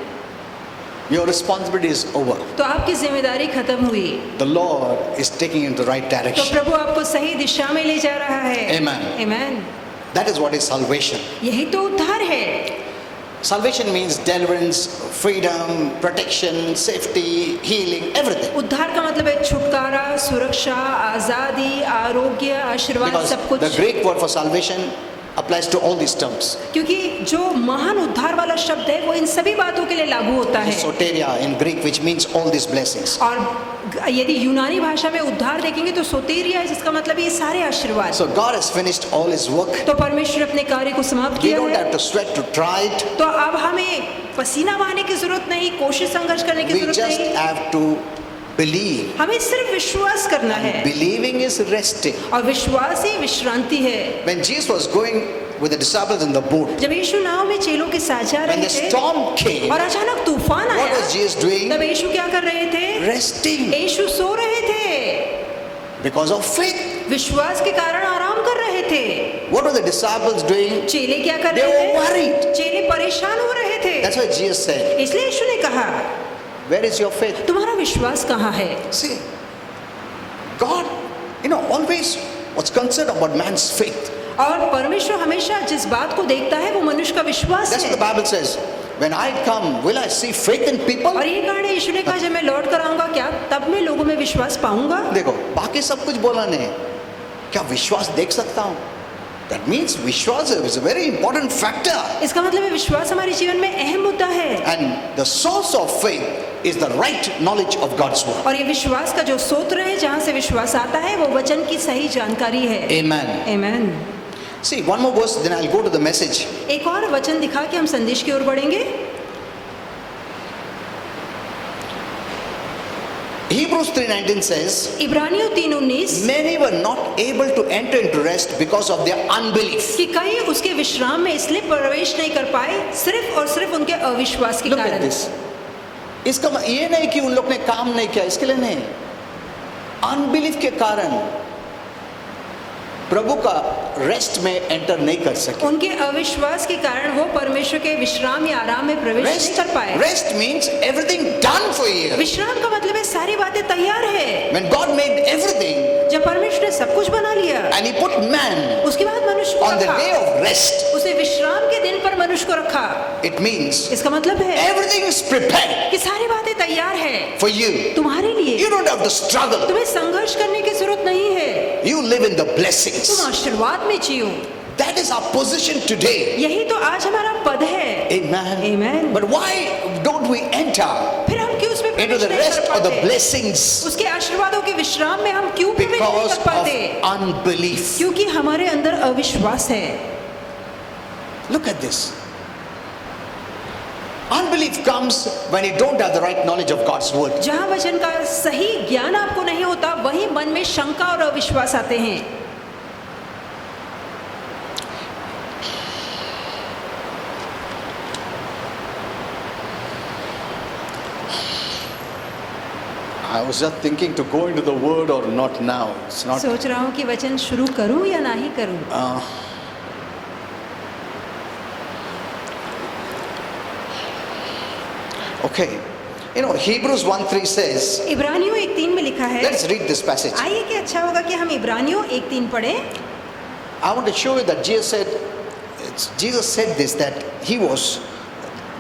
Speaker 1: Your responsibility is over.
Speaker 2: तो आपकी जिम्मेदारी खत्म हुई।
Speaker 1: The Lord is taking you in the right
Speaker 2: तो
Speaker 1: direction.
Speaker 2: प्रभु आपको सही दिशा में ले जा रहा है।
Speaker 1: Amen.
Speaker 2: Amen.
Speaker 1: That is what is salvation.
Speaker 2: यही तो उद्धार है।
Speaker 1: Salvation means deliverance, freedom, protection, safety, healing, everything.
Speaker 2: उद्धार का मतलब है छुटकारा, सुरक्षा, आजादी, आरोग्य, आशीर्वाद,
Speaker 1: Because
Speaker 2: सब कुछ।
Speaker 1: the Greek word for salvation applies to all these terms.
Speaker 2: क्योंकि जो महान उद्धार वाला शब्द है वो इन सभी बातों के लिए लागू होता है।
Speaker 1: Soteria in Greek, which means all these blessings.
Speaker 2: और यदि यूनानी भाषा में उद्धार देखेंगे तो सोतेरिया है, जिसका मतलब ये सारे आशीर्वाद।
Speaker 1: So God has finished all His work.
Speaker 2: तो परमेश्वर अपने कार्य को समाप्त
Speaker 1: We
Speaker 2: किया
Speaker 1: don't
Speaker 2: है।
Speaker 1: have to sweat to try it.
Speaker 2: तो अब हमें पसीना बहाने की जरूरत नहीं, कोशिश संघर्ष करने की
Speaker 1: We
Speaker 2: जरूरत
Speaker 1: just
Speaker 2: नहीं,
Speaker 1: have to believe.
Speaker 2: हमें सिर्फ विश्वास करना है।
Speaker 1: Believing is resting.
Speaker 2: और विश्वास ही विश्रांति है।
Speaker 1: When Jesus was going with the disciples in the boat,
Speaker 2: जब यीशु नाव में चेलों के साथ जा
Speaker 1: when
Speaker 2: रहे
Speaker 1: the
Speaker 2: थे
Speaker 1: storm came,
Speaker 2: और अचानक तूफान
Speaker 1: what
Speaker 2: आया,
Speaker 1: was Jesus doing?
Speaker 2: तब यीशु क्या कर रहे थे?
Speaker 1: Resting
Speaker 2: यीशु सो रहे थे,
Speaker 1: because of faith.
Speaker 2: विश्वास के कारण आराम कर रहे थे।
Speaker 1: What were the disciples doing?
Speaker 2: चेले क्या कर
Speaker 1: They
Speaker 2: रहे
Speaker 1: were
Speaker 2: थे?
Speaker 1: worried.
Speaker 2: चेले परेशान हो रहे थे।
Speaker 1: That's why Jesus said,
Speaker 2: इसलिए यीशु ने कहा,
Speaker 1: where is your faith?
Speaker 2: तुम्हारा विश्वास कहाँ है?
Speaker 1: See, God, always was concerned about man's faith.
Speaker 2: और परमेश्वर हमेशा जिस बात को देखता है वो मनुष्य का विश्वास
Speaker 1: That's what
Speaker 2: है।
Speaker 1: the Bible says. When I come, will I see faith in people?
Speaker 2: और ये कारण है यीशु ने कहा जब मैं लौट कर आऊंगा क्या तब मैं लोगों में विश्वास पाऊंगा।
Speaker 1: देखो, बाकी सब कुछ बोला नहीं, क्या विश्वास देख सकता हूँ? That means विश्वास is a very important factor.
Speaker 2: इसका मतलब है विश्वास हमारे जीवन में अहम मुद्दा है।
Speaker 1: And the source of faith is the right knowledge of God's word.
Speaker 2: और ये विश्वास का जो सूत्र है जहाँ से विश्वास आता है वो वचन की सही जानकारी है।
Speaker 1: Amen.
Speaker 2: आमीन।
Speaker 1: See, one more verse, then I'll go to the message.
Speaker 2: एक और वचन दिखा के हम संदेश की ओर बढ़ेंगे।
Speaker 1: Hebrews 3:19 says,
Speaker 2: इब्रानियों 3:19
Speaker 1: many were not able to enter into rest because of their unbelief.
Speaker 2: कि कई उसके विश्राम में इसलिए प्रवेश नहीं कर पाए सिर्फ और सिर्फ उनके अविश्वास के
Speaker 1: Look at
Speaker 2: कारण।
Speaker 1: this. इसका ये नहीं कि उन लोग ने काम नहीं किया, इसके लिए नहीं, अनबिलीफ के कारण प्रभु का रेस्ट में एंटर नहीं कर सके।
Speaker 2: उनके अविश्वास के कारण वो परमेश्वर के विश्राम या आराम में प्रवेश नहीं कर पाए।
Speaker 1: Rest means everything done for you.
Speaker 2: विश्राम का मतलब है सारी बातें तैयार है।
Speaker 1: When God made everything
Speaker 2: जब परमेश्वर ने सब कुछ बना लिया
Speaker 1: and He put man
Speaker 2: उसके बाद मनुष्य को
Speaker 1: on the
Speaker 2: रखा,
Speaker 1: day of rest,
Speaker 2: उसे विश्राम के दिन पर मनुष्य को रखा।
Speaker 1: it means
Speaker 2: इसका मतलब है
Speaker 1: everything is prepared
Speaker 2: कि सारी बातें तैयार है
Speaker 1: for you.
Speaker 2: तुम्हारे लिए।
Speaker 1: You don't have to struggle.
Speaker 2: तुम्हें संघर्ष करने की जरूरत नहीं है।
Speaker 1: You live in the blessings.
Speaker 2: तुम आशीर्वाद में जियो।
Speaker 1: That is our position today.
Speaker 2: यही तो आज हमारा पद है।
Speaker 1: Amen.
Speaker 2: Amen.
Speaker 1: But why don't we enter
Speaker 2: फिर हम क्यों उसमें
Speaker 1: into
Speaker 2: प्रवेश
Speaker 1: the
Speaker 2: नहीं
Speaker 1: rest
Speaker 2: कर
Speaker 1: of the
Speaker 2: पाते?
Speaker 1: blessings?
Speaker 2: उसके आशीर्वादों के विश्राम में हम क्यों प्रवेश नहीं
Speaker 1: Because
Speaker 2: कर पाते?
Speaker 1: of unbelief.
Speaker 2: क्योंकि हमारे अंदर अविश्वास है।
Speaker 1: Look at this. Unbelief comes when you don't have the right knowledge of God's word.
Speaker 2: जहाँ वचन का सही ज्ञान आपको नहीं होता वहीं मन में शंका और अविश्वास आते हैं।
Speaker 1: I was just thinking to go into the word or not now. It's not.
Speaker 2: सोच रहा हूँ कि वचन शुरू करूँ या ना ही करूँ।
Speaker 1: Okay. Hebrews 1:3 says,
Speaker 2: इब्रानियों 1:3 में लिखा है।
Speaker 1: let's read this passage.
Speaker 2: आइए कि अच्छा होगा कि हम इब्रानियों 1:3 पढ़ें।
Speaker 1: I want to show you that Jesus said this, that He was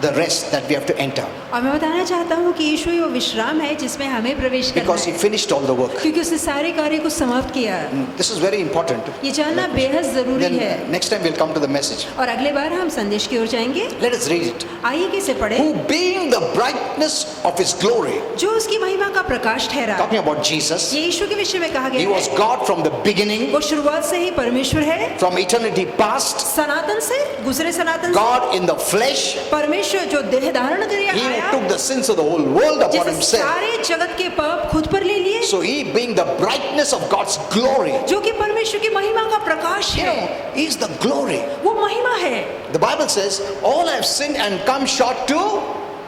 Speaker 1: the rest that we have to enter.
Speaker 2: और मैं बताना चाहता हूँ कि यीशु ही वो विश्राम है जिसमें हमें प्रवेश करना
Speaker 1: Because He
Speaker 2: है,
Speaker 1: finished all the work.
Speaker 2: क्योंकि उसने सारे कार्य को समाप्त किया।
Speaker 1: This is very important.
Speaker 2: ये जानना बेहद जरूरी है।
Speaker 1: Then next time we'll come to the message.
Speaker 2: और अगले बार हम संदेश की ओर जाएंगे।
Speaker 1: Let us read it.
Speaker 2: आइए कि इसे पढ़ें।
Speaker 1: Who being the brightness of His glory,
Speaker 2: जो उसकी महिमा का प्रकाश ठहरा।
Speaker 1: talking about Jesus,
Speaker 2: ये यीशु के विषय में कहा
Speaker 1: He
Speaker 2: गया
Speaker 1: was
Speaker 2: है।
Speaker 1: God from the beginning,
Speaker 2: वो शुरुआत से ही परमेश्वर है,
Speaker 1: from eternity past,
Speaker 2: सनातन से, गुजरे सनातन से।
Speaker 1: God in the flesh.
Speaker 2: परमेश्वर जो देह धारण कर
Speaker 1: He
Speaker 2: आया,
Speaker 1: who took the sins of the whole world upon
Speaker 2: जिसने
Speaker 1: Himself.
Speaker 2: सारे जगत के पाप खुद पर ले लिए,
Speaker 1: So He being the brightness of God's glory,
Speaker 2: जो कि परमेश्वर की महिमा का प्रकाश है,
Speaker 1: He is the glory.
Speaker 2: वो महिमा है।
Speaker 1: The Bible says, all have sinned and come short to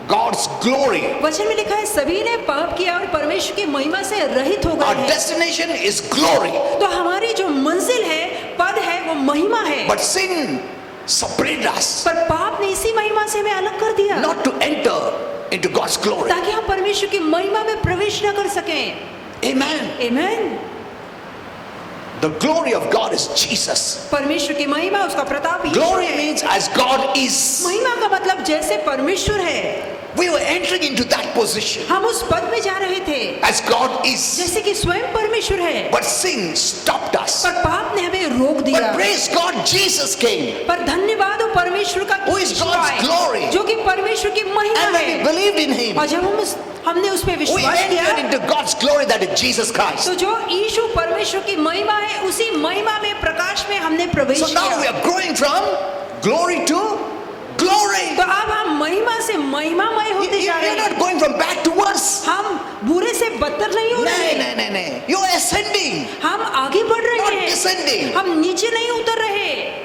Speaker 1: God's glory.
Speaker 2: वचन में लिखा है सभी ने पाप किया और परमेश्वर की महिमा से रहित हो गए
Speaker 1: Our
Speaker 2: हैं।
Speaker 1: destination is glory.
Speaker 2: तो हमारी जो मंजिल है, पद है, वो महिमा है।
Speaker 1: But sin separated us
Speaker 2: पर पाप ने इसी महिमा से हमें अलग कर दिया,
Speaker 1: not to enter into God's glory.
Speaker 2: ताकि हम परमेश्वर की महिमा में प्रवेश न कर सकें।
Speaker 1: Amen.
Speaker 2: आमीन।
Speaker 1: The glory of God is Jesus.
Speaker 2: परमेश्वर की महिमा, उसका प्रताप यीशु
Speaker 1: Glory
Speaker 2: है।
Speaker 1: means as God is.
Speaker 2: महिमा का मतलब जैसे परमेश्वर है,
Speaker 1: We were entering into that position
Speaker 2: हम उस पद में जा रहे थे
Speaker 1: as God is.
Speaker 2: जैसे कि स्वयं परमेश्वर है।
Speaker 1: But sin stopped us.
Speaker 2: पर पाप ने हमें रोक दिया।
Speaker 1: But praise God, Jesus came.
Speaker 2: पर धन्यवाद हो परमेश्वर का,
Speaker 1: Who is God's glory?
Speaker 2: जो कि परमेश्वर की महिमा
Speaker 1: And when we
Speaker 2: है।
Speaker 1: believed in Him,
Speaker 2: और जब हमने उस पे
Speaker 1: we
Speaker 2: विश्वास
Speaker 1: entered
Speaker 2: किया,
Speaker 1: into God's glory, that is Jesus Christ.
Speaker 2: तो जो यीशु परमेश्वर की महिमा है, उसी महिमा में, प्रकाश में हमने प्रवेश
Speaker 1: So now we
Speaker 2: किया।
Speaker 1: are growing from glory to glory.
Speaker 2: तो अब हम महिमा से महिमामय होते जा
Speaker 1: We
Speaker 2: रहे
Speaker 1: are
Speaker 2: हैं।
Speaker 1: not going from bad to worse.
Speaker 2: हम बुरे से बदतर नहीं हो रहे
Speaker 1: No,
Speaker 2: हैं।
Speaker 1: no, no, no. You are ascending,
Speaker 2: हम आगे बढ़ रहे
Speaker 1: not
Speaker 2: हैं,
Speaker 1: descending.
Speaker 2: हम नीचे नहीं उतर रहे।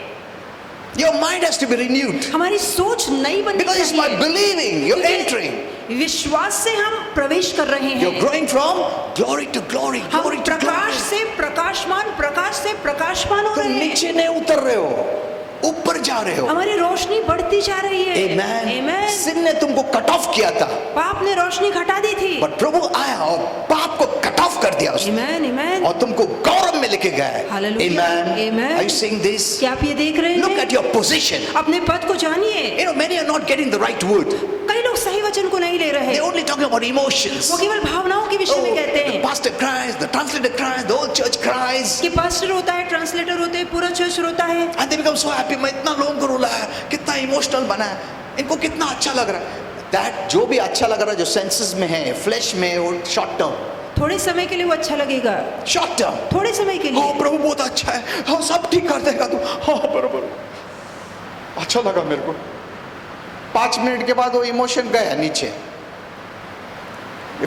Speaker 1: Your mind has to be renewed.
Speaker 2: हमारी सोच नई बननी
Speaker 1: Because it's by
Speaker 2: चाहिए।
Speaker 1: believing, you're
Speaker 2: क्योंकि
Speaker 1: entering.
Speaker 2: विश्वास से हम प्रवेश कर रहे
Speaker 1: You're
Speaker 2: हैं।
Speaker 1: growing from glory to glory,
Speaker 2: हम
Speaker 1: glory to
Speaker 2: प्रकाश
Speaker 1: glory.
Speaker 2: से प्रकाशमान, प्रकाश से प्रकाशमान हो
Speaker 1: तो
Speaker 2: रहे हैं।
Speaker 1: नीचे नहीं उतर रहे हो, ऊपर जा रहे हो.
Speaker 2: हमारी रोशनी बढ़ती जा रही है।
Speaker 1: Amen.
Speaker 2: Amen.
Speaker 1: sin ने तुमको कट ऑफ किया था,
Speaker 2: पाप ने रोशनी घटा दी थी।
Speaker 1: बट प्रभु आया और पाप को कट ऑफ कर दिया उसने,
Speaker 2: Amen, amen.
Speaker 1: और तुमको गौरव में लेके गया है.
Speaker 2: Hallelujah.
Speaker 1: Amen.
Speaker 2: Amen.
Speaker 1: Are you seeing this?
Speaker 2: क्या आप ये देख रहे
Speaker 1: Look
Speaker 2: हैं?
Speaker 1: at your position.
Speaker 2: अपने पद को जानिए।
Speaker 1: You know, many are not getting the right word.
Speaker 2: कई लोग सही वचन को नहीं ले रहे।
Speaker 1: They're only talking about emotions.
Speaker 2: वो केवल भावनाओं के विषय
Speaker 1: Oh,
Speaker 2: में कहते
Speaker 1: the
Speaker 2: हैं
Speaker 1: pastor cries, the translator cries, the whole church cries.
Speaker 2: कि पास्टर होता है, ट्रांसलेटर होते हैं, पूरा चर्च रोता है।
Speaker 1: And they become so happy. मैं इतना लोगों को रुला है, कितना इमोशनल बना है, इनको कितना अच्छा लग रहा है. That जो भी अच्छा लग रहा है, जो सेंसेस में है, फ्लैश में, वो शॉर्ट टर्म,
Speaker 2: थोड़े समय के लिए वो अच्छा लगेगा,
Speaker 1: शॉर्ट टर्म.
Speaker 2: थोड़े समय के
Speaker 1: हाँ
Speaker 2: लिए।
Speaker 1: प्रभु बहुत अच्छा है, हाँ सब ठीक कर देगा तू, हाँ बराबर, अच्छा लगा मेरे को. 5 मिनट के बाद वो इमोशन गया नीचे.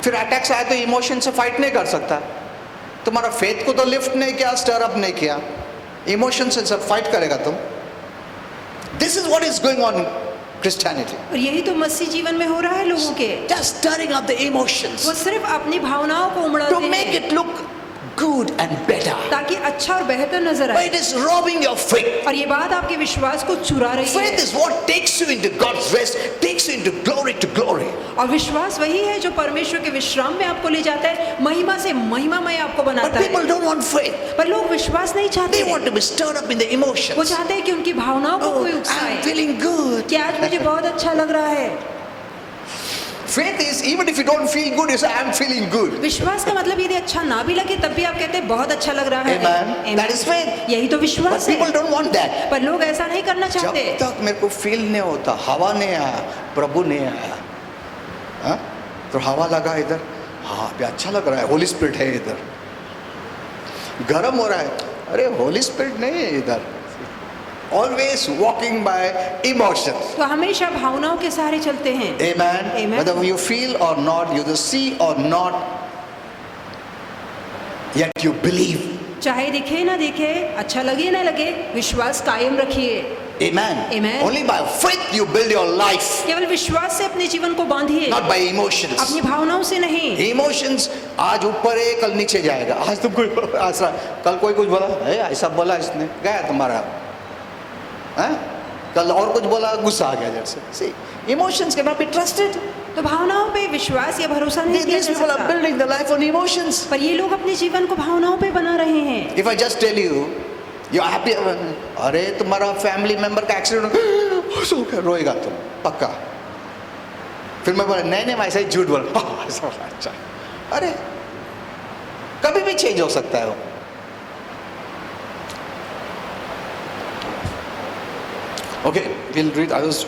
Speaker 1: फिर अटैक्स आए तो इमोशन से फाइट नहीं कर सकता. तुम्हारा फेथ को तो लिफ्ट नहीं किया, स्टर अप नहीं किया, इमोशन से सब फाइट करेगा तुम. This is what is going on Christianity.
Speaker 2: और यही तो मसीह जीवन में हो रहा है लोगों के।
Speaker 1: Just stirring up the emotions
Speaker 2: वो सिर्फ अपनी भावनाओं को
Speaker 1: to
Speaker 2: उमड़ाते
Speaker 1: make
Speaker 2: हैं
Speaker 1: it look good and better.
Speaker 2: ताकि अच्छा और बेहतर नजर
Speaker 1: But
Speaker 2: आए।
Speaker 1: it is robbing your faith.
Speaker 2: और ये बात आपके विश्वास को चुरा रही
Speaker 1: Faith
Speaker 2: है।
Speaker 1: is what takes you into God's rest, takes you into glory to glory.
Speaker 2: और विश्वास वही है जो परमेश्वर के विश्राम में आपको ले जाता है, महिमा से महिमामय आपको
Speaker 1: But
Speaker 2: बनाता
Speaker 1: people
Speaker 2: है।
Speaker 1: don't want faith.
Speaker 2: पर लोग विश्वास नहीं चाहते।
Speaker 1: They want to be stirred up in the
Speaker 2: वो
Speaker 1: emotions.
Speaker 2: चाहते हैं कि उनकी भावनाओं को
Speaker 1: Oh,
Speaker 2: कोई
Speaker 1: I'm
Speaker 2: उकसाए
Speaker 1: feeling good.
Speaker 2: कि आज मुझे बहुत अच्छा लग रहा है।
Speaker 1: Faith is even if you don't feel good, you say I'm feeling good.
Speaker 2: विश्वास का मतलब यदि अच्छा ना भी लगे तब भी आप कहते हैं बहुत अच्छा लग रहा है।
Speaker 1: Amen.
Speaker 2: Amen.
Speaker 1: That is faith.
Speaker 2: यही तो
Speaker 1: But
Speaker 2: विश्वास
Speaker 1: people
Speaker 2: है।
Speaker 1: don't want that.
Speaker 2: पर लोग ऐसा नहीं करना
Speaker 1: जब
Speaker 2: चाहते।
Speaker 1: तक मेरे को फील नहीं होता, हवा नहीं आया, प्रभु नहीं आया, हाँ? तो हवा लगा इधर, हाँ अभी अच्छा लग रहा है, होली स्पिरिट है इधर. गरम हो रहा है, अरे होली स्पिरिट नहीं है इधर. Always walking by emotions.
Speaker 2: तो हमेशा भावनाओं के सहारे चलते हैं।
Speaker 1: Amen.
Speaker 2: Amen.
Speaker 1: Whether you feel or not, you see or not, yet you believe.
Speaker 2: चाहे दिखे ना दिखे, अच्छा लगे ना लगे, विश्वास कायम रखिए।
Speaker 1: Amen.
Speaker 2: Amen.
Speaker 1: Only by faith you build your life,
Speaker 2: केवल विश्वास से अपने जीवन को बांधिए,
Speaker 1: not by emotions.
Speaker 2: अपनी भावनाओं से नहीं।
Speaker 1: इमोशंस आज ऊपर है, कल नीचे जाएगा. आज तुमको ऐसा, कल कोई कुछ बोला, ऐसा बोला इसने, गया तुम्हारा, हाँ? कल और कुछ बोला, गुस्सा आ गया जैसे. See, emotions cannot be trusted.
Speaker 2: तो भावनाओं पे विश्वास या भरोसा नहीं किया
Speaker 1: These
Speaker 2: जा
Speaker 1: people are
Speaker 2: सकता।
Speaker 1: building their life on emotions.
Speaker 2: पर ये लोग अपने जीवन को भावनाओं पे बना रहे हैं।
Speaker 1: If I just tell you, you're happy, अरे तुम्हारा फैमिली मेंबर का एक्सीडेंट, रोएगा तुम पक्का. फिर मैं बोला नहीं मैं ऐसा ही झूठ बोल, अच्छा, अरे कभी भी चेंज हो सकता है वो. Okay, we'll read others.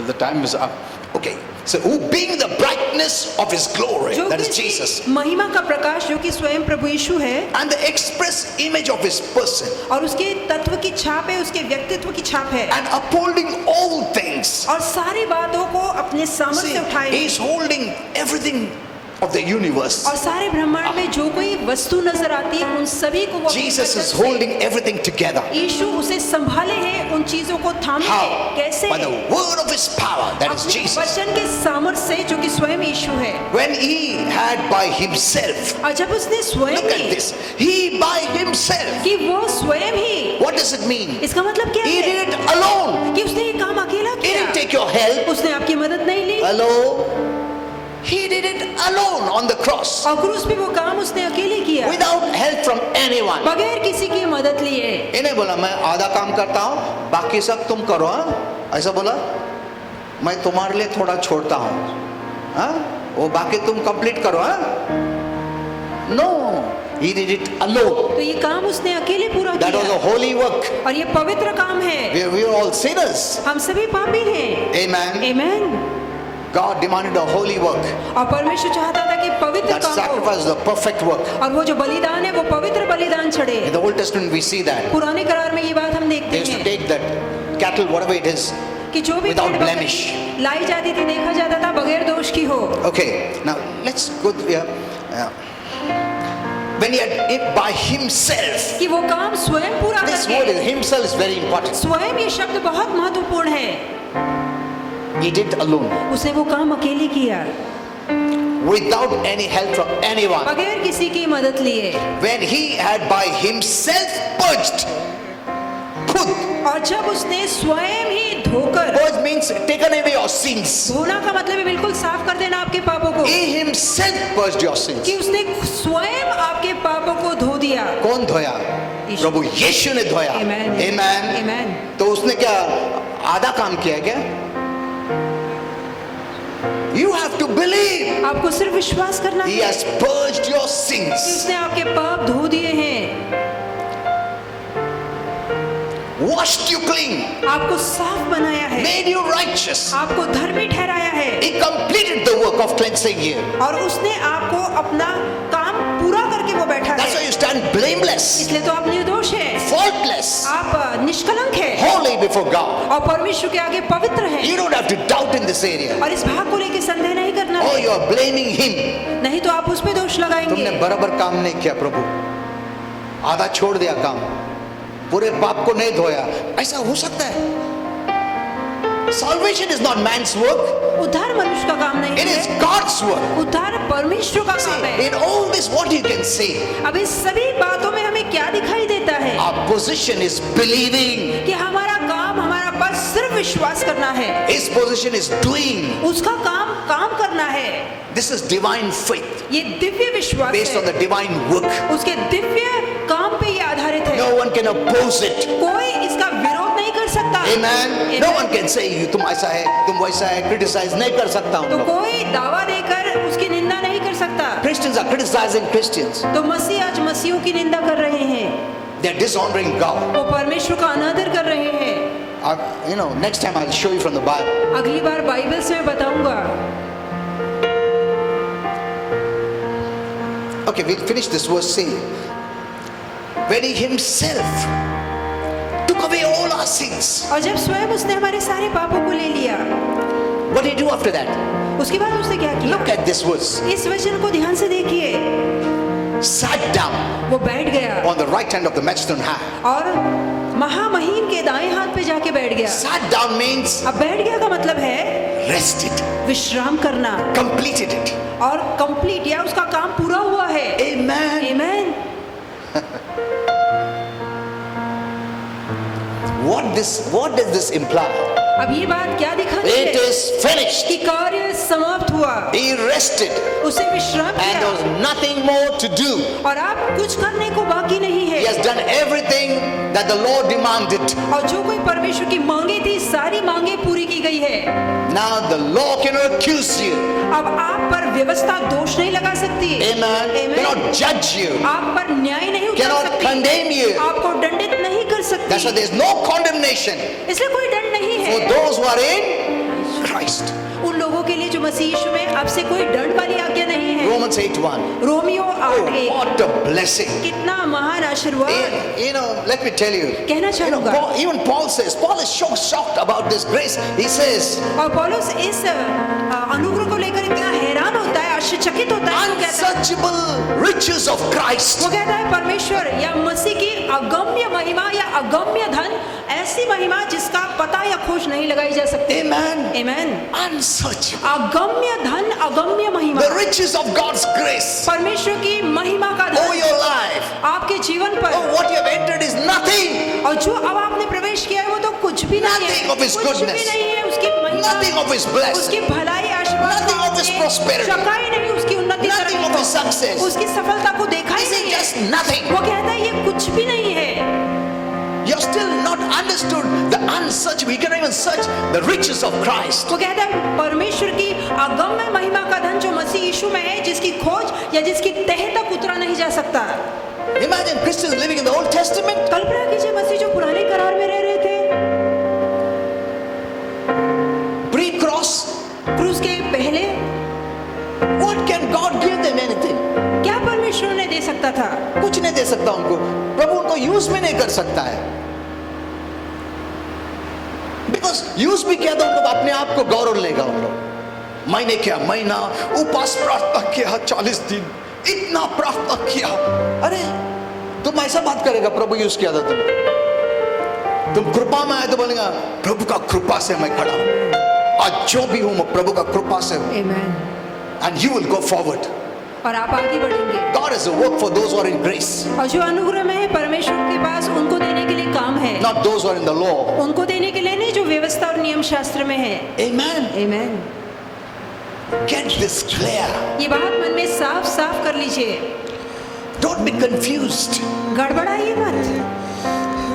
Speaker 1: The time is up. Okay, so who being the brightness of his glory,
Speaker 2: जो
Speaker 1: that is
Speaker 2: कि
Speaker 1: Jesus,
Speaker 2: महिमा का प्रकाश जो कि स्वयं प्रभु यीशु है
Speaker 1: and the express image of his person,
Speaker 2: और उसके तत्व की छाप है, उसके व्यक्तित्व की छाप है
Speaker 1: and upholding all things.
Speaker 2: और सारी बातों को अपने सामर्थ्य
Speaker 1: See,
Speaker 2: से उठाए
Speaker 1: he is holding everything of the universe.
Speaker 2: और सारे ब्रह्मांड में जो कोई वस्तु नजर आती है उन सभी को वो अपने
Speaker 1: Jesus
Speaker 2: वचन
Speaker 1: is
Speaker 2: से-
Speaker 1: holding everything together.
Speaker 2: यीशु उसे संभाले है, उन चीजों को थामे
Speaker 1: How?
Speaker 2: है। कैसे?
Speaker 1: By the word of his power, that is
Speaker 2: अपने
Speaker 1: Jesus.
Speaker 2: वचन के सामर्थ्य से जो कि स्वयं यीशु है।
Speaker 1: When he had by himself,
Speaker 2: और जब उसने स्वयं
Speaker 1: look at
Speaker 2: he
Speaker 1: this, he by himself,
Speaker 2: कि वो स्वयं ही
Speaker 1: What does it mean?
Speaker 2: इसका मतलब क्या
Speaker 1: He
Speaker 2: है
Speaker 1: did it alone.
Speaker 2: कि उसने ये काम अकेला
Speaker 1: He didn't
Speaker 2: किया,
Speaker 1: take your help.
Speaker 2: उसने आपकी मदद नहीं ली
Speaker 1: Hello? He did it alone on the cross
Speaker 2: और क्रूस पे वो काम उसने अकेले किया
Speaker 1: without help from anyone.
Speaker 2: बगैर किसी की मदद लिए।
Speaker 1: इन्हें बोला मैं आधा काम करता हूँ, बाकी सब तुम करो, हाँ? ऐसा बोला, मैं तुम्हारे लिए थोड़ा छोड़ता हूँ, हाँ? वो बाकी तुम कंप्लीट करो, हाँ? No, he did it alone.
Speaker 2: तो ये काम उसने अकेले पूरा
Speaker 1: That was a
Speaker 2: किया
Speaker 1: holy work.
Speaker 2: और ये पवित्र काम है।
Speaker 1: We are all sinners.
Speaker 2: हम सभी पापी हैं।
Speaker 1: Amen.
Speaker 2: आमीन।
Speaker 1: God demanded a holy work.
Speaker 2: और परमेश्वर चाहता था कि पवित्र
Speaker 1: That
Speaker 2: काम हो
Speaker 1: sacrifice is the perfect work.
Speaker 2: और वो जो बलिदान है वो पवित्र बलिदान चढ़े।
Speaker 1: In the Old Testament we see that.
Speaker 2: पुराने करार में ये बात हम देखते
Speaker 1: They used to
Speaker 2: हैं
Speaker 1: take that cattle, whatever it is,
Speaker 2: कि जो भी
Speaker 1: without
Speaker 2: भेड़ बकरी
Speaker 1: blemish.
Speaker 2: लाई जाती थी देखा जाता था बगैर दोष की हो।
Speaker 1: Okay, now let's go here. When he had it by himself.
Speaker 2: कि वो काम स्वयं पूरा
Speaker 1: This word
Speaker 2: करके,
Speaker 1: is himself is very important.
Speaker 2: स्वयं ये शब्द बहुत महत्वपूर्ण है।
Speaker 1: He did alone,
Speaker 2: उसने वो काम अकेले किया
Speaker 1: without any help from anyone.
Speaker 2: बगैर किसी की मदद लिए।
Speaker 1: When he had by himself purged, खुद,
Speaker 2: और जब उसने स्वयं ही धोकर,
Speaker 1: purge means taken away your sins.
Speaker 2: धोना का मतलब है बिल्कुल साफ कर देना आपके पापों को,
Speaker 1: He himself purged your sins.
Speaker 2: कि उसने स्वयं आपके पापों को धो दिया।
Speaker 1: कौन धोया?
Speaker 2: यीशु।
Speaker 1: प्रभु यीशु ने धोया।
Speaker 2: Amen.
Speaker 1: Amen.
Speaker 2: Amen.
Speaker 1: तो उसने क्या आधा काम किया है क्या? You have to believe.
Speaker 2: आपको सिर्फ विश्वास करना
Speaker 1: He
Speaker 2: है
Speaker 1: has purged your
Speaker 2: कि
Speaker 1: sins.
Speaker 2: उसने आपके पाप धो दिए हैं,
Speaker 1: Washed you clean.
Speaker 2: आपको साफ बनाया है,
Speaker 1: Made you righteous.
Speaker 2: आपको धर्मी ठहराया है
Speaker 1: He completed the work of cleansing you.
Speaker 2: और उसने आपको अपना काम पूरा करके वो बैठा
Speaker 1: That's why
Speaker 2: है।
Speaker 1: you stand blameless,
Speaker 2: इसलिए तो आप निर्दोष हैं,
Speaker 1: faultless,
Speaker 2: आप निष्कलंक हैं
Speaker 1: holy before God.
Speaker 2: और परमेश्वर के आगे पवित्र हैं।
Speaker 1: You don't have to doubt in this area.
Speaker 2: और इस भाग को लेके संदेह नहीं करना
Speaker 1: Oh,
Speaker 2: है,
Speaker 1: you are blaming him.
Speaker 2: नहीं तो आप उस पे दोष लगाएंगे।
Speaker 1: तुमने बराबर काम नहीं किया प्रभु, आधा छोड़ दिया काम, पूरे पाप को नहीं धोया। ऐसा हो सकता है? Salvation is not man's work.
Speaker 2: उद्धार मनुष्य का काम नहीं
Speaker 1: It is
Speaker 2: है,
Speaker 1: God's work.
Speaker 2: उद्धार परमेश्वर का काम है।
Speaker 1: In all this, what you can say,
Speaker 2: अब इस सभी बातों में हमें क्या दिखाई देता है
Speaker 1: our position is believing.
Speaker 2: कि हमारा काम, हमारा पास सिर्फ विश्वास करना है,
Speaker 1: His position is doing.
Speaker 2: उसका काम करना है।
Speaker 1: This is divine faith
Speaker 2: ये दिव्य विश्वास
Speaker 1: based on
Speaker 2: है,
Speaker 1: the divine work.
Speaker 2: उसके दिव्य काम पे ये आधारित है।
Speaker 1: No one can oppose it.
Speaker 2: कोई इसका विरोध नहीं कर सकता।
Speaker 1: Amen.
Speaker 2: Amen.
Speaker 1: No one can say you तुम ऐसा है, तुम वैसा है, criticize नहीं कर सकता उन
Speaker 2: तो
Speaker 1: लोग.
Speaker 2: कोई दावा देकर उसकी निंदा नहीं कर सकता।
Speaker 1: Christians are criticizing Christians.
Speaker 2: तो मसीह आज मसीहों की निंदा कर रहे हैं,
Speaker 1: They are dishonoring God.
Speaker 2: वो परमेश्वर का अनादर कर रहे हैं।
Speaker 1: You know, next time I'll show you from the Bible.
Speaker 2: अगली बार बाइबल से मैं बताऊंगा।
Speaker 1: Okay, we'll finish this verse saying, when he himself took away all our sins,
Speaker 2: और जब स्वयं उसने हमारे सारे पापों को ले लिया,
Speaker 1: what did he do after that?
Speaker 2: उसके बाद उसने क्या किया?
Speaker 1: Look at this verse.
Speaker 2: इस वचन को ध्यान से देखिए।
Speaker 1: Sat down
Speaker 2: वो बैठ गया
Speaker 1: on the right hand of the majesty high.
Speaker 2: और महामहीम के दाएं हाथ पे जाके बैठ गया।
Speaker 1: Sat down means
Speaker 2: अब बैठ गया का मतलब है
Speaker 1: rested,
Speaker 2: विश्राम करना
Speaker 1: completed it.
Speaker 2: और कंप्लीट या उसका काम पूरा हुआ है।
Speaker 1: Amen.
Speaker 2: आमीन।
Speaker 1: What does this imply?
Speaker 2: अब ये बात क्या दिखाती
Speaker 1: It
Speaker 2: है
Speaker 1: is finished.
Speaker 2: कि कार्य समाप्त हुआ,
Speaker 1: He rested
Speaker 2: उसे विश्राम
Speaker 1: and there
Speaker 2: किया
Speaker 1: was nothing more to do.
Speaker 2: और अब कुछ करने को बाकी नहीं
Speaker 1: He
Speaker 2: है।
Speaker 1: has done everything that the Lord demanded.
Speaker 2: और जो कोई परमेश्वर की मांगे थी सारी मांगे पूरी की गई है।
Speaker 1: Now the law cannot accuse you.
Speaker 2: अब आप पर व्यवस्था दोष नहीं लगा सकती।
Speaker 1: Amen.
Speaker 2: Amen.
Speaker 1: Cannot judge you.
Speaker 2: आप पर न्याय नहीं उतार
Speaker 1: Cannot
Speaker 2: सकती,
Speaker 1: condemn you.
Speaker 2: आपको दंडित नहीं कर
Speaker 1: That's why
Speaker 2: सकती,
Speaker 1: there is no condemnation
Speaker 2: इसलिए कोई दंड नहीं
Speaker 1: for
Speaker 2: है
Speaker 1: those who are in Christ.
Speaker 2: उन लोगों के लिए जो मसीह यीशु में अब से कोई दंड वाली आज्ञा नहीं है।
Speaker 1: Romans 8:1.
Speaker 2: Romeo
Speaker 1: Oh,
Speaker 2: 8:1
Speaker 1: what a blessing.
Speaker 2: कितना महान आशीर्वाद।
Speaker 1: You know, let me tell you.
Speaker 2: कहना चाहूंगा,
Speaker 1: Even Paul says, Paul is so shocked about this grace. He says,
Speaker 2: और पौलुस इस अनुग्रह को लेकर इतना हैरान होता है, आश्चर्यचकित होता है। वो कहता है,
Speaker 1: unsearchable riches of Christ.
Speaker 2: वो कहता है परमेश्वर या मसीह की अगम्य महिमा या अगम्य धन, ऐसी महिमा जिसका पता या खोज नहीं लगाई जा सकती।
Speaker 1: Amen.
Speaker 2: आमीन।
Speaker 1: Unsearchable.
Speaker 2: अगम्य धन, अगम्य महिमा,
Speaker 1: The riches of God's grace
Speaker 2: परमेश्वर की महिमा का
Speaker 1: over
Speaker 2: धन
Speaker 1: your life.
Speaker 2: आपके जीवन पर,
Speaker 1: Oh, what you have entered is nothing.
Speaker 2: और जो अब आपने प्रवेश किया है वो तो कुछ भी नहीं
Speaker 1: Nothing
Speaker 2: है,
Speaker 1: of his
Speaker 2: कुछ भी
Speaker 1: goodness.
Speaker 2: नहीं है, उसकी महिमा,
Speaker 1: Nothing of his blessing.
Speaker 2: उसकी भलाई, आशीर्वाद,
Speaker 1: Nothing of his
Speaker 2: आपने
Speaker 1: prosperity.
Speaker 2: चखा ही नहीं, उसकी उन्नति,
Speaker 1: Nothing
Speaker 2: तरक्की
Speaker 1: of his
Speaker 2: को,
Speaker 1: success.
Speaker 2: उसकी सफलता को देखा ही
Speaker 1: This is
Speaker 2: नहीं
Speaker 1: just
Speaker 2: है।
Speaker 1: nothing.
Speaker 2: वो कहता है ये कुछ भी नहीं है।
Speaker 1: You're still not understood the unsearchable. We can even search the riches of Christ.
Speaker 2: वो कहता है परमेश्वर की अगम्य महिमा का धन जो मसीह यीशु में है, जिसकी खोज या जिसकी तह तक उतरा नहीं जा सकता।
Speaker 1: Imagine Christians living in the Old Testament.
Speaker 2: कल्पना कीजिए मसीह जो पुराने करार में रह रहे थे,
Speaker 1: Pre-cross.
Speaker 2: क्रूस के पहले,
Speaker 1: What can God give them? Anything.
Speaker 2: क्या परमेश्वर उन्हें दे सकता था?
Speaker 1: कुछ नहीं दे सकता उनको। प्रभु उनको यूज में नहीं कर सकता है। Because यूज भी किया तो उनको अपने आप को गौरव लेगा उन लोग। मैंने क्या महीना उपवास प्रार्थना किया 40 दिन, इतना प्रार्थना किया। अरे तुम ऐसा बात करेगा, प्रभु यूज किया था तुम कृपा में आए तो बोलेगा प्रभु का कृपा से मैं खड़ा हूं, आज जो भी हूं मैं प्रभु का कृपा से हूं।
Speaker 2: Amen.
Speaker 1: And you will go forward.
Speaker 2: और आप आगे बढ़ेंगे।
Speaker 1: God has a work for those who are in grace,
Speaker 2: और जो अनुग्रह में है परमेश्वर के पास, उनको देने के लिए काम है,
Speaker 1: not those who are in the law.
Speaker 2: उनको देने के लिए नहीं जो व्यवस्था और नियम शास्त्र में है।
Speaker 1: Amen.
Speaker 2: Amen.
Speaker 1: Get this clear.
Speaker 2: ये बात मन में साफ साफ कर लीजिए,
Speaker 1: Don't be confused.
Speaker 2: गड़बड़ाइए मत।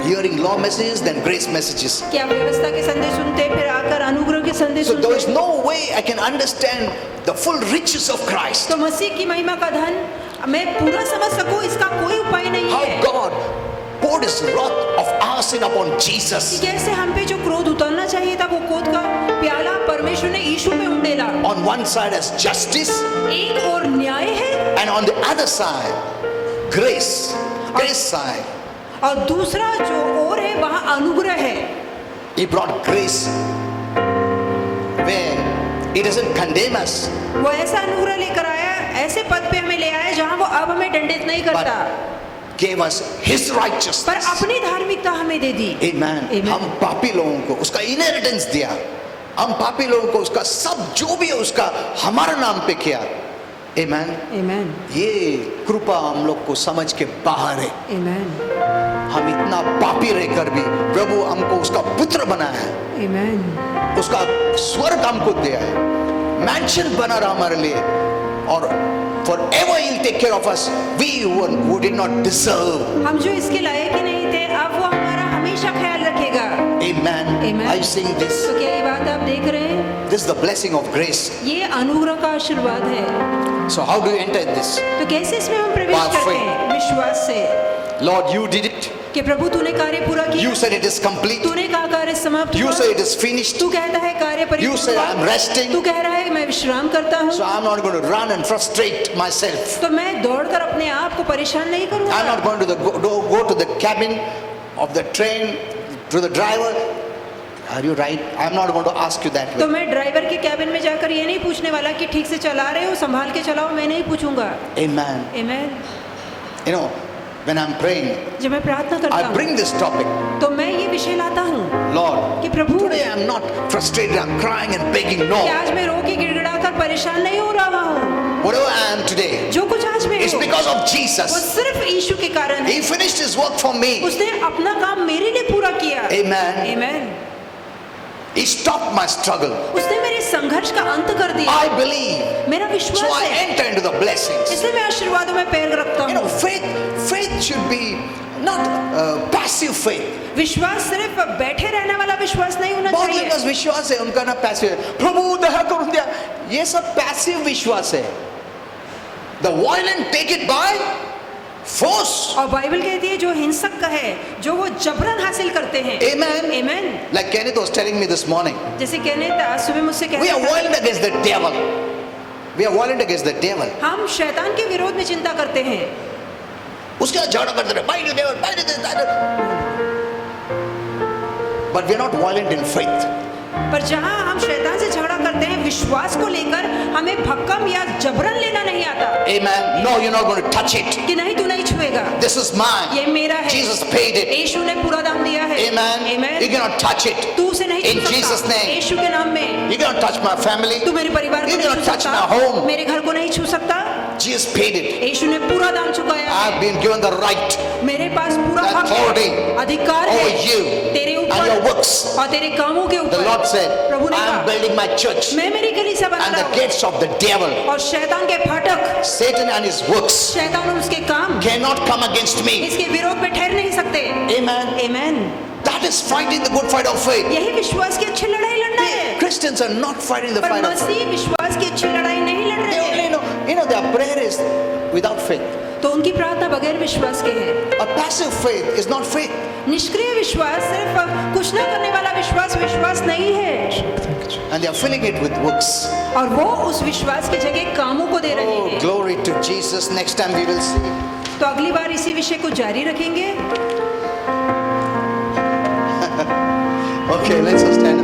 Speaker 1: Hearing law messages, then grace messages.
Speaker 2: कि आप व्यवस्था के संदेश सुनते फिर आकर अनुग्रह के संदेश
Speaker 1: So there is
Speaker 2: सुनते,
Speaker 1: no way I can understand the full riches of Christ.
Speaker 2: तो मसीह की महिमा का धन मैं पूरा समझ सकूं, इसका कोई उपाय नहीं
Speaker 1: How
Speaker 2: है।
Speaker 1: God poured His wrath of our sin upon
Speaker 2: कि
Speaker 1: Jesus.
Speaker 2: कैसे हम पे जो क्रोध उतरना चाहिए था, वो क्रोध का प्याला परमेश्वर ने यीशु पे उंडेला।
Speaker 1: On one side as justice,
Speaker 2: एक और न्याय है
Speaker 1: and on the other side, grace. Grace side.
Speaker 2: और दूसरा जो और है वहाँ अनुग्रह है।
Speaker 1: He brought grace where He doesn't condemn us,
Speaker 2: वो ऐसा अनुग्रह लेकर आया, ऐसे पद पे हमें ले आया जहाँ वो अब हमें दंडित नहीं
Speaker 1: but
Speaker 2: करता,
Speaker 1: gave us His
Speaker 2: पर
Speaker 1: righteousness.
Speaker 2: अपनी धार्मिकता हमें दे दी।
Speaker 1: Amen.
Speaker 2: Amen.
Speaker 1: हम पापी लोगों को उसका इनहेरिटेंस दिया, हम पापी लोगों को उसका सब जो भी है उसका हमारा नाम पे किया। Amen.
Speaker 2: Amen.
Speaker 1: ये कृपा हम लोग को समझ के बाहर है।
Speaker 2: Amen.
Speaker 1: हम इतना पापी रहकर भी प्रभु हमको उसका पुत्र बनाया है,
Speaker 2: Amen.
Speaker 1: उसका स्वर्ग हमको दिया है, मैंशन बना रहा हमारे लिए, और forever He'll take care of us, we who did not deserve.
Speaker 2: हम जो इसके लायक ही नहीं थे, अब वो हमारा हमेशा ख्याल रखेगा।
Speaker 1: Amen.
Speaker 2: Amen.
Speaker 1: Are you seeing this?
Speaker 2: तो क्या ये बात आप देख रहे हैं?
Speaker 1: This is the blessing of grace.
Speaker 2: ये अनुग्रह का आशीर्वाद है।
Speaker 1: So how do you enter this?
Speaker 2: तो कैसे इसमें हम प्रवेश
Speaker 1: By
Speaker 2: करते
Speaker 1: faith.
Speaker 2: हैं? विश्वास से
Speaker 1: Lord, you did it.
Speaker 2: कि प्रभु तूने कार्य पूरा किया,
Speaker 1: You said it is complete.
Speaker 2: तूने कहा कार्य समाप्त
Speaker 1: You
Speaker 2: हुआ,
Speaker 1: say it is finished.
Speaker 2: तू कहता है कार्य
Speaker 1: You
Speaker 2: परिपूर्ण
Speaker 1: say
Speaker 2: हुआ,
Speaker 1: I am resting.
Speaker 2: तू कह रहा है मैं विश्राम करता हूँ,
Speaker 1: So I'm not going to run and frustrate myself.
Speaker 2: तो मैं दौड़कर अपने आप को परेशान नहीं
Speaker 1: I'm
Speaker 2: करूँगा।
Speaker 1: not going to go to the cabin of the train to the driver. Are you right? I'm not going to ask you that
Speaker 2: तो
Speaker 1: way.
Speaker 2: मैं ड्राइवर के कैबिन में जाकर ये नहीं पूछने वाला कि ठीक से चला रहे हो, संभाल के चलाओ, मैं नहीं पूछूंगा।
Speaker 1: Amen.
Speaker 2: Amen.
Speaker 1: You know, when I'm praying,
Speaker 2: जब मैं प्रार्थना करता
Speaker 1: I
Speaker 2: हूँ
Speaker 1: bring this topic.
Speaker 2: तो मैं ये विषय लाता हूँ
Speaker 1: Lord,
Speaker 2: कि प्रभु
Speaker 1: today I'm not frustrated. I'm crying and begging.
Speaker 2: कि
Speaker 1: No.
Speaker 2: आज मैं रो के गिड़गिड़ा कर परेशान नहीं हो रहा हूँ,
Speaker 1: Whatever I am today,
Speaker 2: जो कुछ आज मैं
Speaker 1: it's
Speaker 2: हूँ
Speaker 1: because of
Speaker 2: वो
Speaker 1: Jesus.
Speaker 2: सिर्फ यीशु के कारण है।
Speaker 1: He finished His work for me.
Speaker 2: उसने अपना काम मेरे लिए पूरा किया।
Speaker 1: Amen.
Speaker 2: Amen.
Speaker 1: He stopped my struggle.
Speaker 2: उसने मेरे संघर्ष का अंत कर दिया।
Speaker 1: I believe.
Speaker 2: मेरा
Speaker 1: So
Speaker 2: विश्वास
Speaker 1: I
Speaker 2: है,
Speaker 1: enter into the blessings.
Speaker 2: इसलिए मैं आशीर्वादों में पैर रखता
Speaker 1: You know,
Speaker 2: हूँ।
Speaker 1: faith should be not passive faith.
Speaker 2: विश्वास सिर्फ बैठे रहने वाला विश्वास नहीं होना
Speaker 1: बहुत
Speaker 2: चाहिए।
Speaker 1: लोगों का विश्वास है, उनका ना पैसिव है, प्रभु दया कर दिया, ये सब पैसिव विश्वास है। The violent take it by force.
Speaker 2: और बाइबल कहती है जो हिंसक का है, जो वो जबरन हासिल करते हैं।
Speaker 1: Amen.
Speaker 2: Amen.
Speaker 1: Like Kenneth was telling me this morning,
Speaker 2: जैसे कहने आज सुबह मुझसे
Speaker 1: we are
Speaker 2: कहते
Speaker 1: violent against the devil. We are violent against the devil.
Speaker 2: हम शैतान के विरोध में चिंता करते हैं,
Speaker 1: उसके साथ झगड़ा करते रहे, bind the devil, bind the devil. But we are not violent in faith.
Speaker 2: पर जहाँ हम शैतान से झगड़ा करते हैं विश्वास को लेकर, हमें भक्कम या जबरन लेना नहीं आता
Speaker 1: Amen. No, you're not going to touch it.
Speaker 2: कि नहीं तू नहीं छुएगा,
Speaker 1: This is mine.
Speaker 2: ये मेरा है,
Speaker 1: Jesus paid it.
Speaker 2: यीशु ने पूरा दाम दिया है।
Speaker 1: Amen.
Speaker 2: Amen.
Speaker 1: You cannot touch it.
Speaker 2: तू उसे नहीं
Speaker 1: In
Speaker 2: छू
Speaker 1: Jesus'
Speaker 2: सकता
Speaker 1: name.
Speaker 2: यीशु के नाम में।
Speaker 1: You cannot touch my family.
Speaker 2: तू मेरे परिवार को
Speaker 1: You
Speaker 2: नहीं
Speaker 1: cannot
Speaker 2: छू
Speaker 1: touch
Speaker 2: सकता,
Speaker 1: my home.
Speaker 2: मेरे घर को नहीं छू सकता।
Speaker 1: Jesus paid it.
Speaker 2: यीशु ने पूरा दाम चुकाया
Speaker 1: I have
Speaker 2: है।
Speaker 1: been given the right,
Speaker 2: मेरे पास पूरा
Speaker 1: the
Speaker 2: हक
Speaker 1: authority
Speaker 2: है, अधिकार
Speaker 1: over
Speaker 2: है
Speaker 1: you
Speaker 2: तेरे
Speaker 1: and your
Speaker 2: ऊपर
Speaker 1: works.
Speaker 2: और तेरे कामों के
Speaker 1: The
Speaker 2: ऊपर।
Speaker 1: Lord said,
Speaker 2: प्रभु ने
Speaker 1: I am
Speaker 2: कहा,
Speaker 1: building my church,
Speaker 2: मैं मेरी कलीसिया बना
Speaker 1: and
Speaker 2: रहा
Speaker 1: the
Speaker 2: हूँ
Speaker 1: gates of the devil,
Speaker 2: और शैतान के फाटक,
Speaker 1: Satan and his works
Speaker 2: शैतान और उसके काम
Speaker 1: cannot come against me.
Speaker 2: इसके विरोध में ठहर नहीं सकते।
Speaker 1: Amen.
Speaker 2: Amen.
Speaker 1: That is fighting the good fight of faith.
Speaker 2: यही विश्वास की अच्छी लड़ाई लड़ना है।
Speaker 1: Christians are not fighting the
Speaker 2: पर
Speaker 1: fight of faith.
Speaker 2: मसीह विश्वास की अच्छी लड़ाई नहीं लड़
Speaker 1: They
Speaker 2: रहे
Speaker 1: only know, their prayer is without faith.
Speaker 2: तो उनकी प्रार्थना बगैर विश्वास के है।
Speaker 1: A passive faith is not faith.
Speaker 2: निष्क्रिय विश्वास सिर्फ कुछ न करने वाला विश्वास विश्वास नहीं है
Speaker 1: And they are filling it with works.
Speaker 2: और वो उस विश्वास की जगह कामों को दे रहे
Speaker 1: Oh,
Speaker 2: हैं।
Speaker 1: glory to Jesus. Next time we will see.
Speaker 2: तो अगली बार इसी विषय को जारी रखेंगे।
Speaker 1: Okay, let's stand.